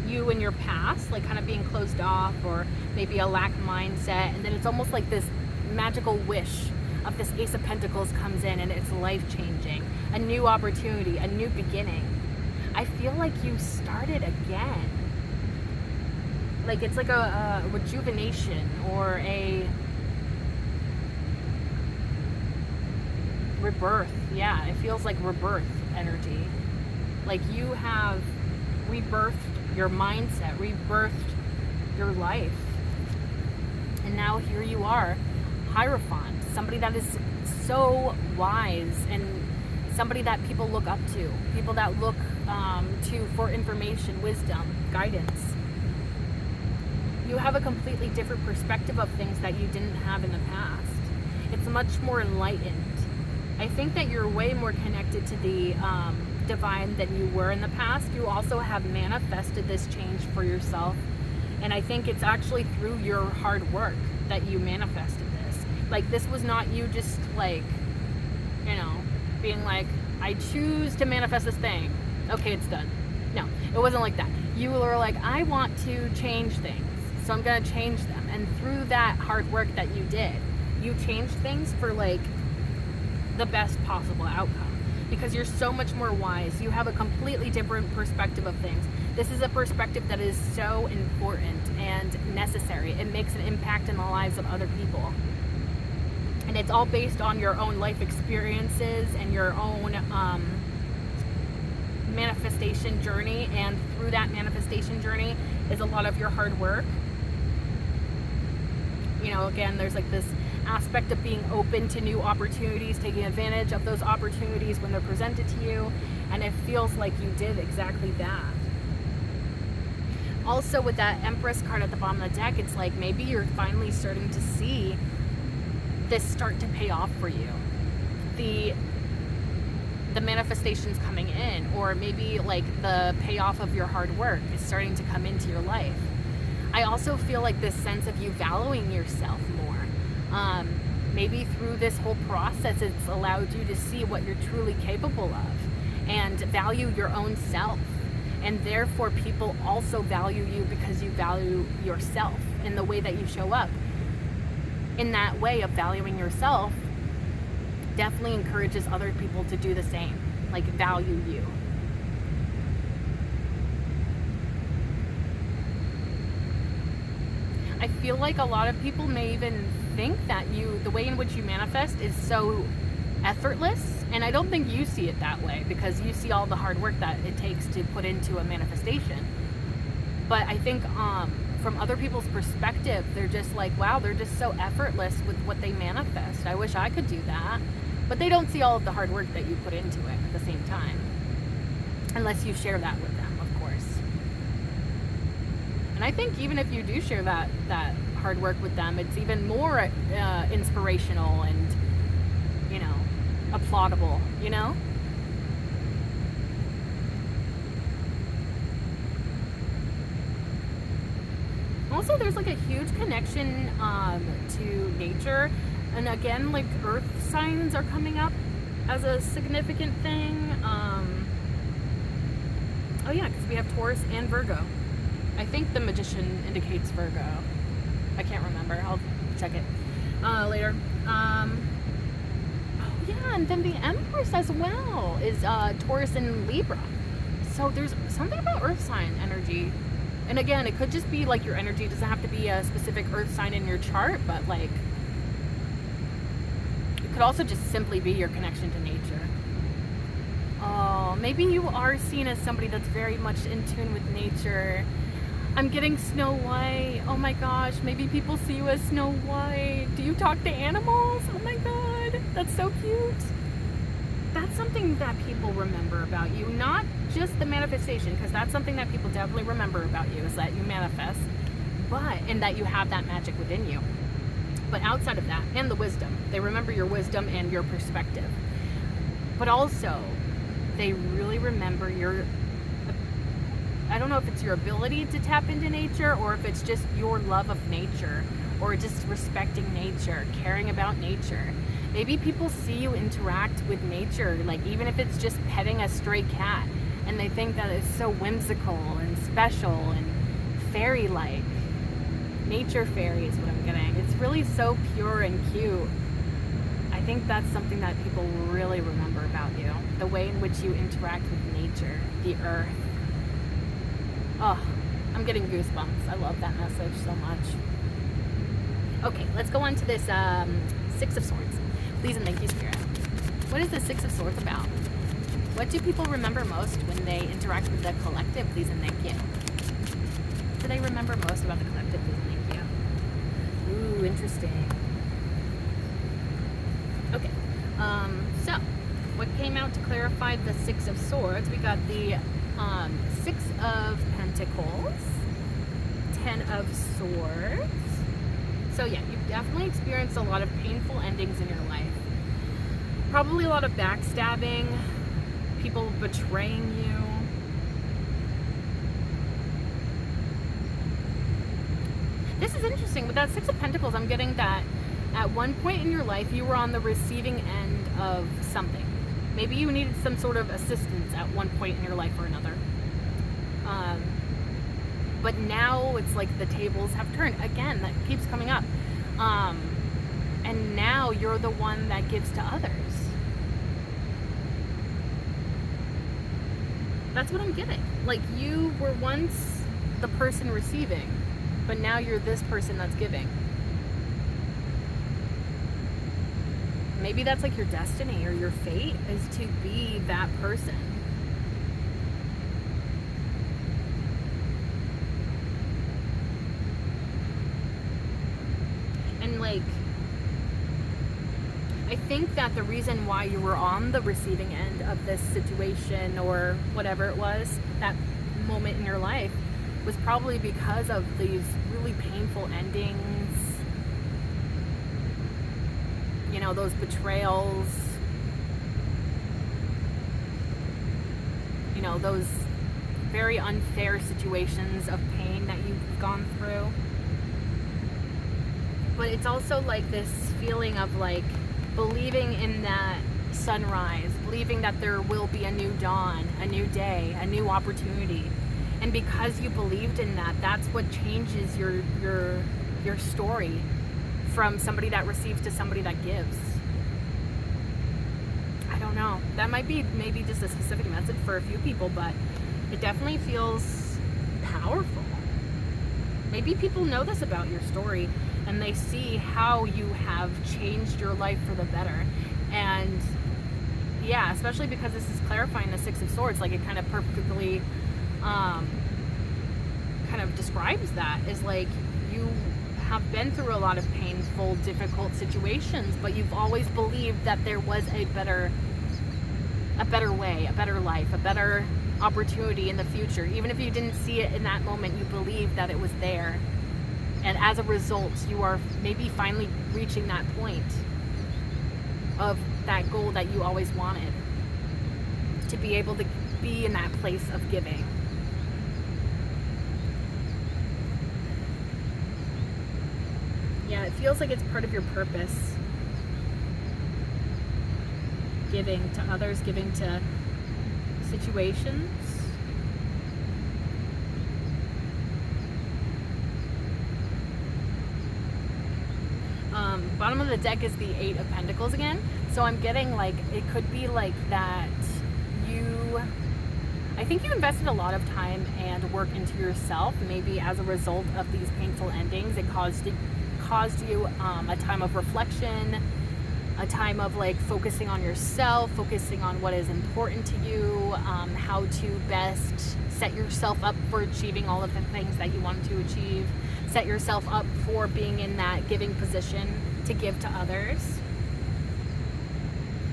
you in your past, like kind of being closed off, or maybe a lack mindset, and then it's almost like this magical wish of this Ace of Pentacles comes in and it's life-changing, a new opportunity, a new beginning. I feel like you started again. Like it's like a rejuvenation or a rebirth. Yeah, it feels like rebirth energy. Like you have rebirthed your mindset, rebirthed your life. And now here you are, Hierophant, somebody that is so wise and somebody that people look up to, people that look to for information, wisdom, guidance. You have a completely different perspective of things that you didn't have in the past. It's much more enlightened. I think that you're way more connected to the divine than you were in the past. You also have manifested this change for yourself, and I think it's actually through your hard work that you manifested this. Like this was not you just like, you know, being like, I choose to manifest this thing, okay, it's done. No, it wasn't like that. You were like, I want to change things, so I'm gonna change them. And through that hard work that you did, you changed things for like the best possible outcome, because you're so much more wise. You have a completely different perspective of things. This is a perspective that is so important and necessary. It makes an impact in the lives of other people. And it's all based on your own life experiences and your own manifestation journey. And through that manifestation journey is a lot of your hard work. You know, again, there's like this aspect of being open to new opportunities, taking advantage of those opportunities when they're presented to you, and it feels like you did exactly that. Also, with that Empress card at the bottom of the deck, it's like maybe you're finally starting to see this start to pay off for you. The manifestations coming in, or maybe like the payoff of your hard work is starting to come into your life. I also feel like this sense of you valuing yourself more. Maybe through this whole process, it's allowed you to see what you're truly capable of and value your own self. And therefore, people also value you because you value yourself in the way that you show up. In that way of valuing yourself, definitely encourages other people to do the same, like value you. I feel like a lot of people may even think that the way in which you manifest is so effortless, and I don't think you see it that way, because you see all the hard work that it takes to put into a manifestation. But I think from other people's perspective, they're just like, wow, they're just so effortless with what they manifest. I wish I could do that. But they don't see all of the hard work that you put into it at the same time, unless you share that with them, of course. And I think even if you do share that hard work with them, it's even more inspirational and, you know, applaudable, you know? Also, there's like a huge connection to nature. And again, like earth signs are coming up as a significant thing. Oh yeah, because we have Taurus and Virgo. I think the Magician indicates Virgo. I can't remember. I'll check it later. Oh yeah, and then the Empress as well is Taurus and Libra. So there's something about earth sign energy. And again, it could just be like your energy. It doesn't have to be a specific earth sign in your chart, but like it could also just simply be your connection to nature. Oh, maybe you are seen as somebody that's very much in tune with nature. I'm getting Snow White. Oh my gosh, maybe people see you as Snow White. Do you talk to animals? Oh my god, that's so cute. That's something that people remember about you, not just the manifestation, because that's something that people definitely remember about you, is that you manifest, and that you have that magic within you. But outside of that, and the wisdom, they remember your wisdom and your perspective. But also, they really remember your, I don't know if it's your ability to tap into nature, or if it's just your love of nature, or just respecting nature, caring about nature. Maybe people see you interact with nature, like even if it's just petting a stray cat, and they think that it's so whimsical and special and fairy-like. Nature fairy is what I'm getting. It's really so pure and cute. I think that's something that people really remember about you. The way in which you interact with nature, the earth. Oh, I'm getting goosebumps. I love that message so much. Okay, let's go on to this Six of Swords. Please and thank you, Spirit. What is the Six of Swords about? What do people remember most when they interact with the collective? Please and thank you. What do they remember most about the collective? Please and thank you. Ooh, interesting. Okay. So, what came out to clarify the Six of Swords? We got the Six of Pentacles, Ten of Swords. So yeah, you've definitely experienced a lot of painful endings in your life. Probably a lot of backstabbing, people betraying you. This is interesting. With that Six of Pentacles, I'm getting that at one point in your life, you were on the receiving end of something. Maybe you needed some sort of assistance at one point in your life or another. But now it's like the tables have turned. Again, that keeps coming up. And now you're the one that gives to others. That's what I'm getting. Like, you were once the person receiving, but now you're this person that's giving. Maybe that's like your destiny or your fate, is to be that person. And like, I think that the reason why you were on the receiving end of this situation or whatever it was, that moment in your life, was probably because of these really painful endings, you know, those betrayals, you know, those very unfair situations of pain that you've gone through. But it's also like this feeling of like believing in that sunrise, believing that there will be a new dawn, a new day, a new opportunity. And because you believed in that, that's what changes your story from somebody that receives to somebody that gives. I don't know. That might be maybe just a specific message for a few people, but it definitely feels powerful. Maybe people know this about your story and they see how you have changed your life for the better. And yeah, especially because this is clarifying the Six of Swords, like it kind of perfectly kind of describes that, is like you have been through a lot of painful, difficult situations, but you've always believed that there was a better way, a better life, a better opportunity in the future. Even if you didn't see it in that moment, you believed that it was there. And as a result, you are maybe finally reaching that point of that goal that you always wanted, to be able to be in that place of giving. Yeah, it feels like it's part of your purpose. Giving to others, giving to situations. Bottom of the deck is the Eight of Pentacles again. So I'm getting like, it could be like that I think you invested a lot of time and work into yourself. Maybe as a result of these painful endings, it caused you a time of reflection, a time of like focusing on yourself, focusing on what is important to you, how to best set yourself up for achieving all of the things that you want to achieve, set yourself up for being in that giving position to give to others.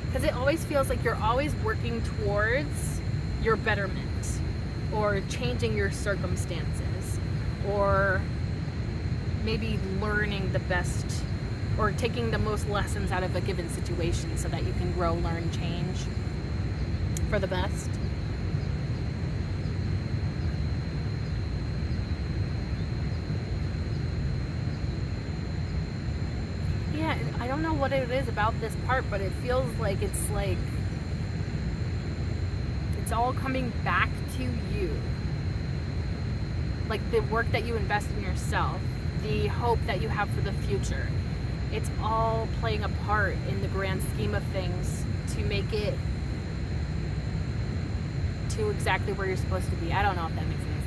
Because it always feels like you're always working towards your betterment, or changing your circumstances, or maybe learning the best, or taking the most lessons out of a given situation so that you can grow, learn, change for the best. Yeah, I don't know what it is about this part, but it feels like it's all coming back to you. Like the work that you invest in yourself, the hope that you have for the future. It's all playing a part in the grand scheme of things to make it to exactly where you're supposed to be. I don't know if that makes any sense.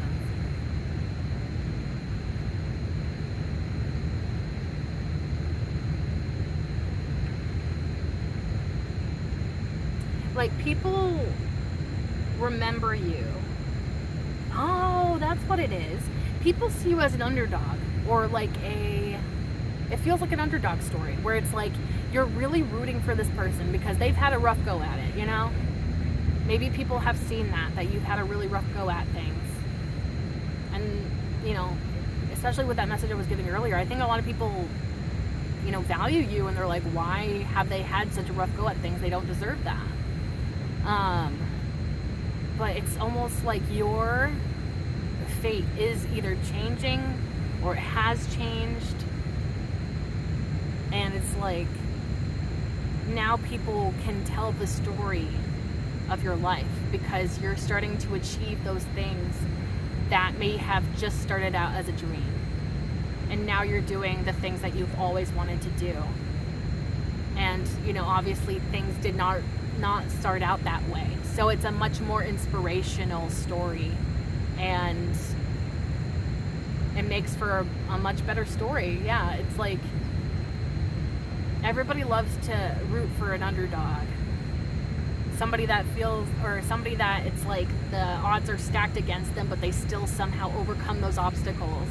Like, people remember you. Oh, that's what it is. People see you as an underdog, or like it feels like an underdog story where it's like you're really rooting for this person because they've had a rough go at it, you know? Maybe people have seen that you've had a really rough go at things. And, you know, especially with that message I was giving earlier, I think a lot of people, you know, value you, and they're like, why have they had such a rough go at things? They don't deserve that. But it's almost like your fate is either changing or it has changed. And it's like, now people can tell the story of your life because you're starting to achieve those things that may have just started out as a dream. And now you're doing the things that you've always wanted to do. And, you know, obviously things did not start out that way. So it's a much more inspirational story, and it makes for a much better story. Yeah, it's like everybody loves to root for an underdog. Somebody that feels, or somebody that it's like the odds are stacked against them, but they still somehow overcome those obstacles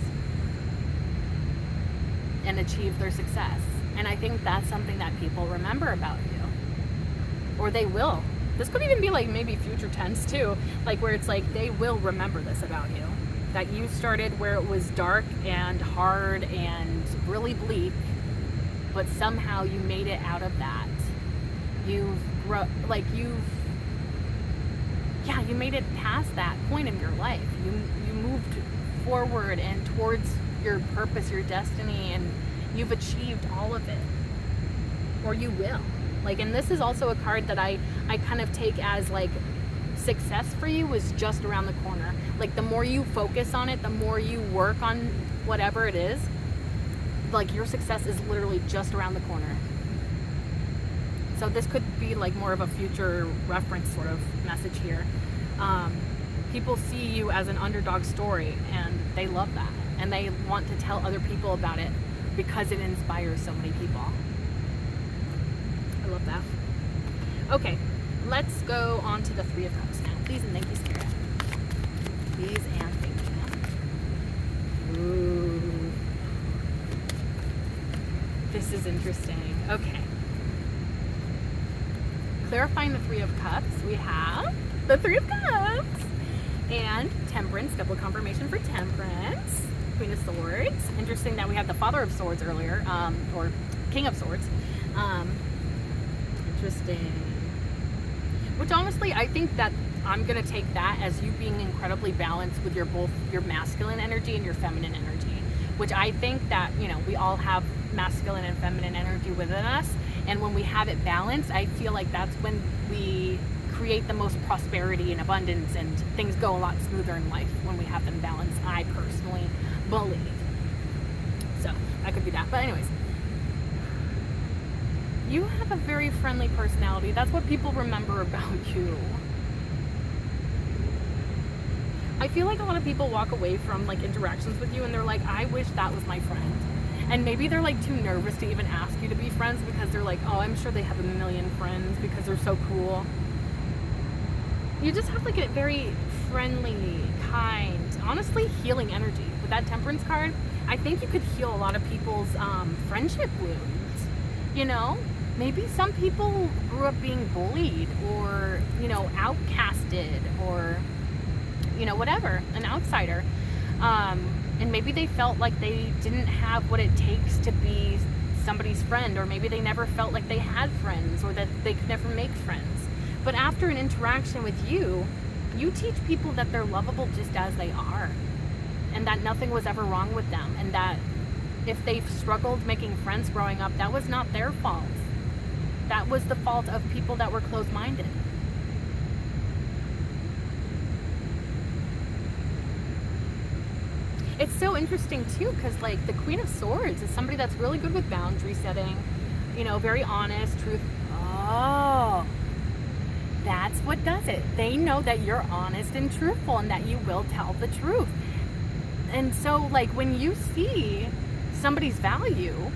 and achieve their success. And I think that's something that people remember about you. Or they will. This could even be like maybe future tense too, like where it's like they will remember this about you. That you started where it was dark and hard and really bleak, but somehow you made it out of that. You made it past that point in your life. You moved forward and towards your purpose, your destiny, and you've achieved all of it. Or you will. Like, and this is also a card that I kind of take as like success for you is just around the corner. Like, the more you focus on it, the more you work on whatever it is, like your success is literally just around the corner. So this could be like more of a future reference sort of message here. People see you as an underdog story, and they love that, and they want to tell other people about it because it inspires so many people. I love that. Okay, let's go on to the Three of Cups now. Please and thank you, Spirit. Please and thank you. Ooh. This is interesting. Okay. Clarifying the Three of Cups, we have the Three of Cups and Temperance, double confirmation for Temperance, Queen of Swords. Interesting that we had the Father of Swords earlier, or King of Swords. Interesting. Which honestly, I think that I'm gonna take that as you being incredibly balanced with both your masculine energy and your feminine energy. Which I think that, you know, we all have masculine and feminine energy within us. And when we have it balanced, I feel like that's when we create the most prosperity and abundance, and things go a lot smoother in life when we have them balanced, I personally believe. So that could be that. But anyways, you have a very friendly personality. That's what people remember about you. I feel like a lot of people walk away from like interactions with you and they're like, I wish that was my friend. And maybe they're like too nervous to even ask you to be friends because they're like, oh, I'm sure they have a million friends because they're so cool. You just have like a very friendly, kind, honestly healing energy. With that Temperance card, I think you could heal a lot of people's friendship wounds. You know, maybe some people grew up being bullied or, you know, outcasted or, you know, whatever, an outsider. And maybe they felt like they didn't have what it takes to be somebody's friend, or maybe they never felt like they had friends, or that they could never make friends. But after an interaction with you, you teach people that they're lovable just as they are, and that nothing was ever wrong with them, and that if they struggled making friends growing up, that was not their fault. That was the fault of people that were closed-minded. It's so interesting too, because like the Queen of Swords is somebody that's really good with boundary setting, you know, very honest, truth. Oh, that's what does it. They know that you're honest and truthful and that you will tell the truth. And so like when you see somebody's value,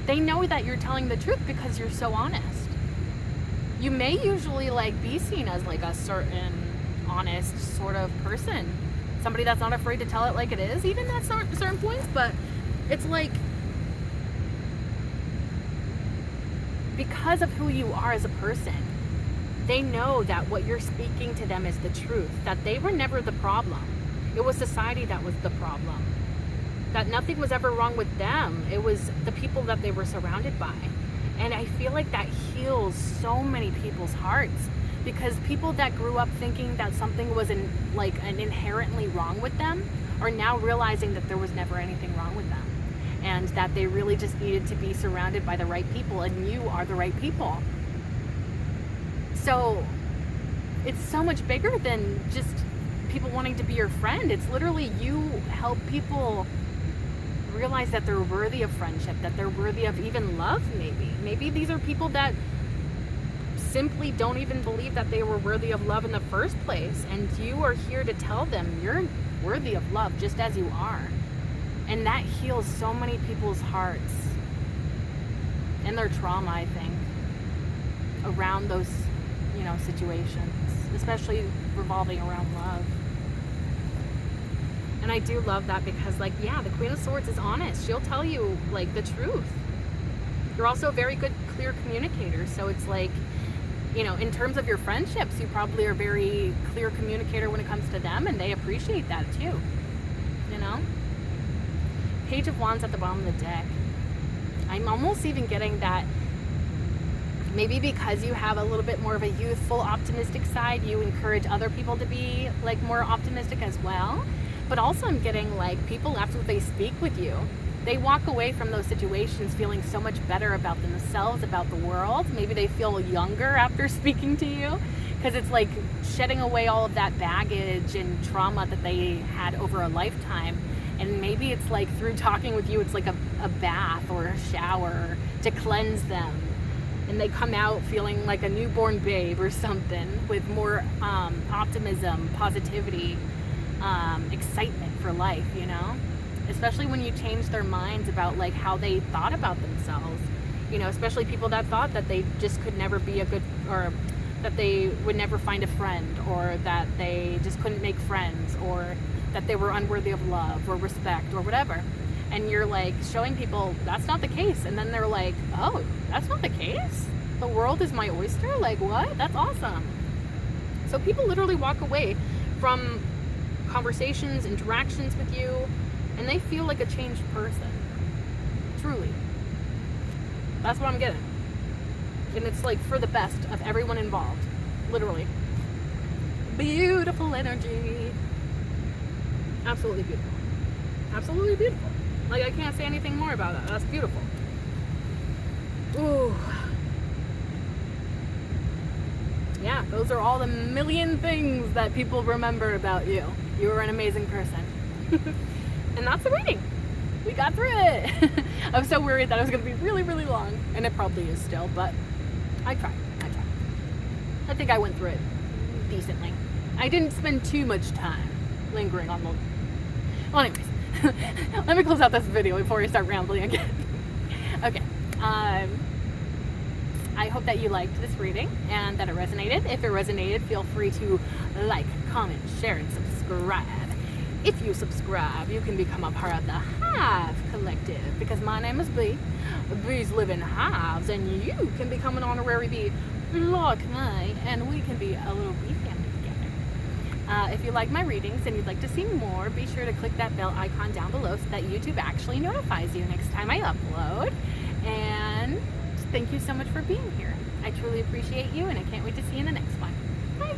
they know that you're telling the truth because you're so honest. You may usually like be seen as like a certain honest sort of person, somebody that's not afraid to tell it like it is, even at certain points, but it's like because of who you are as a person, they know that what you're speaking to them is the truth, that they were never the problem. It was society that was the problem. That nothing was ever wrong with them. It was the people that they were surrounded by. And I feel like that heals so many people's hearts, because people that grew up thinking that something was inherently wrong with them are now realizing that there was never anything wrong with them, and that they really just needed to be surrounded by the right people, and you are the right people. So it's so much bigger than just people wanting to be your friend. It's literally you help people realize that they're worthy of friendship, that they're worthy of even love. Maybe these are people that simply don't even believe that they were worthy of love in the first place, and you are here to tell them you're worthy of love just as you are. And that heals so many people's hearts and their trauma, I think, around those, you know, situations, especially revolving around love. And I do love that because, like, yeah, the Queen of Swords is honest. She'll tell you, like, the truth. You're also a very good, clear communicator. So it's like, you know, in terms of your friendships, you probably are a very clear communicator when it comes to them, and they appreciate that too, you know? Page of Wands at the bottom of the deck. I'm almost even getting that maybe because you have a little bit more of a youthful, optimistic side, you encourage other people to be, like, more optimistic as well. But also I'm getting, like, people after they speak with you, they walk away from those situations feeling so much better about themselves, about the world. Maybe they feel younger after speaking to you, because it's like shedding away all of that baggage and trauma that they had over a lifetime. And maybe it's like through talking with you, it's like a bath or a shower to cleanse them. And they come out feeling like a newborn babe or something, with more optimism, positivity, excitement for life, you know? Especially when you change their minds about, like, how they thought about themselves, you know, especially people that thought that they just could never be a good, or that they would never find a friend, or that they just couldn't make friends, or that they were unworthy of love or respect or whatever. And you're like showing people that's not the case, and then they're like, oh, that's not the case? The world is my oyster? Like, what? That's awesome. So people literally walk away from conversations, interactions with you, and they feel like a changed person. Truly. That's what I'm getting. And it's like for the best of everyone involved. Literally. Beautiful energy. Absolutely beautiful. Absolutely beautiful. Like, I can't say anything more about that. That's beautiful. Ooh. Yeah, those are all the million things that people remember about you. You were an amazing person. And that's the reading. We got through it. I was so worried that it was going to be really, really long. And it probably is still, but I tried. I think I went through it decently. I didn't spend too much time lingering on the... Well, anyways. Let me close out this video before I start rambling again. Okay. I hope that you liked this reading and that it resonated. If it resonated, feel free to like, comment, share, and subscribe. If you subscribe, you can become a part of the Hive Collective, because my name is Bee. Bees live in hives, and you can become an honorary bee like me, and we can be a little bee family together. If you like my readings and you'd like to see more, be sure to click that bell icon down below so that YouTube actually notifies you next time I upload. And thank you so much for being here. I truly appreciate you, and I can't wait to see you in the next one. Bye.